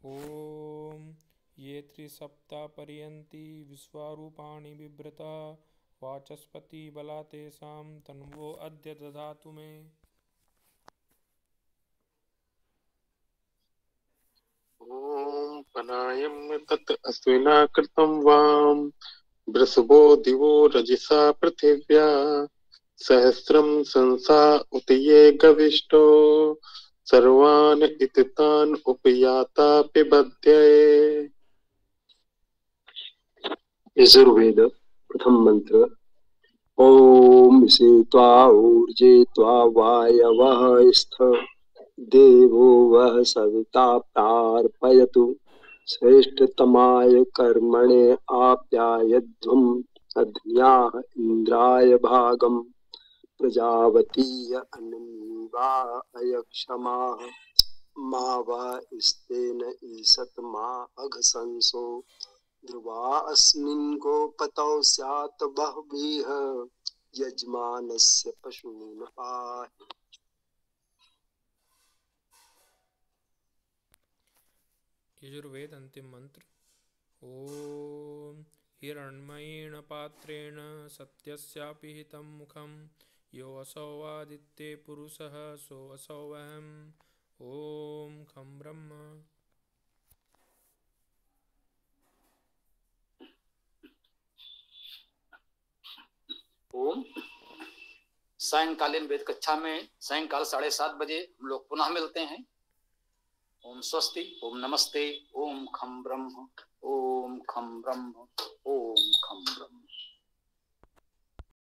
ओम ये त्रिसप्ता पर्यन्ति विश्वारूपाणि बिभ्रता वाचस्पति बला तेषां तन्वो अद्य दधातु मे। ॐ पनायम्य तत् अश्विना कृतं वाम वृषभो दिवो रजसा पृथिव्या सहस्रं संसा उत ये गविष्टो सर्वान् इतितान् उपयाता पिबध्यै। यजुर्वेद प्रथम मंत्र। ओम से त्वा ऊर्जे त्वा वायवः स्थ देवो वः सविता प्रार्पयतु श्रेष्ठतमाय कर्मणे आप्यायध्वम् अग्न्याः इन्द्राय भागम् प्रजावतीय अन्मीवा अयक्षमाः मा वा स्तेन ईशत मा अघसंसो ध्रुवा अस्मिन् गोपतौ स्यात् बह्वीः यजमानस्य पशून् पाहि। यजुर्वेद अंतिम मंत्र। ओम हिरण्मयेण पात्रेण सत्यस्यापि हितं मुखं यो असौवादित्ये पुरुषः सो असौवहम्। ओम खं ब्रह्म। ओम सायंकालीन वेद कक्षा में सायंकाल 7:30 बजे हम लोग पुनः मिलते हैं। ओम स्वस्ति, ओम नमस्ते, ओम खम ब्रह्म, ओम खम ब्रह्म, ओम खम ब्रह्म।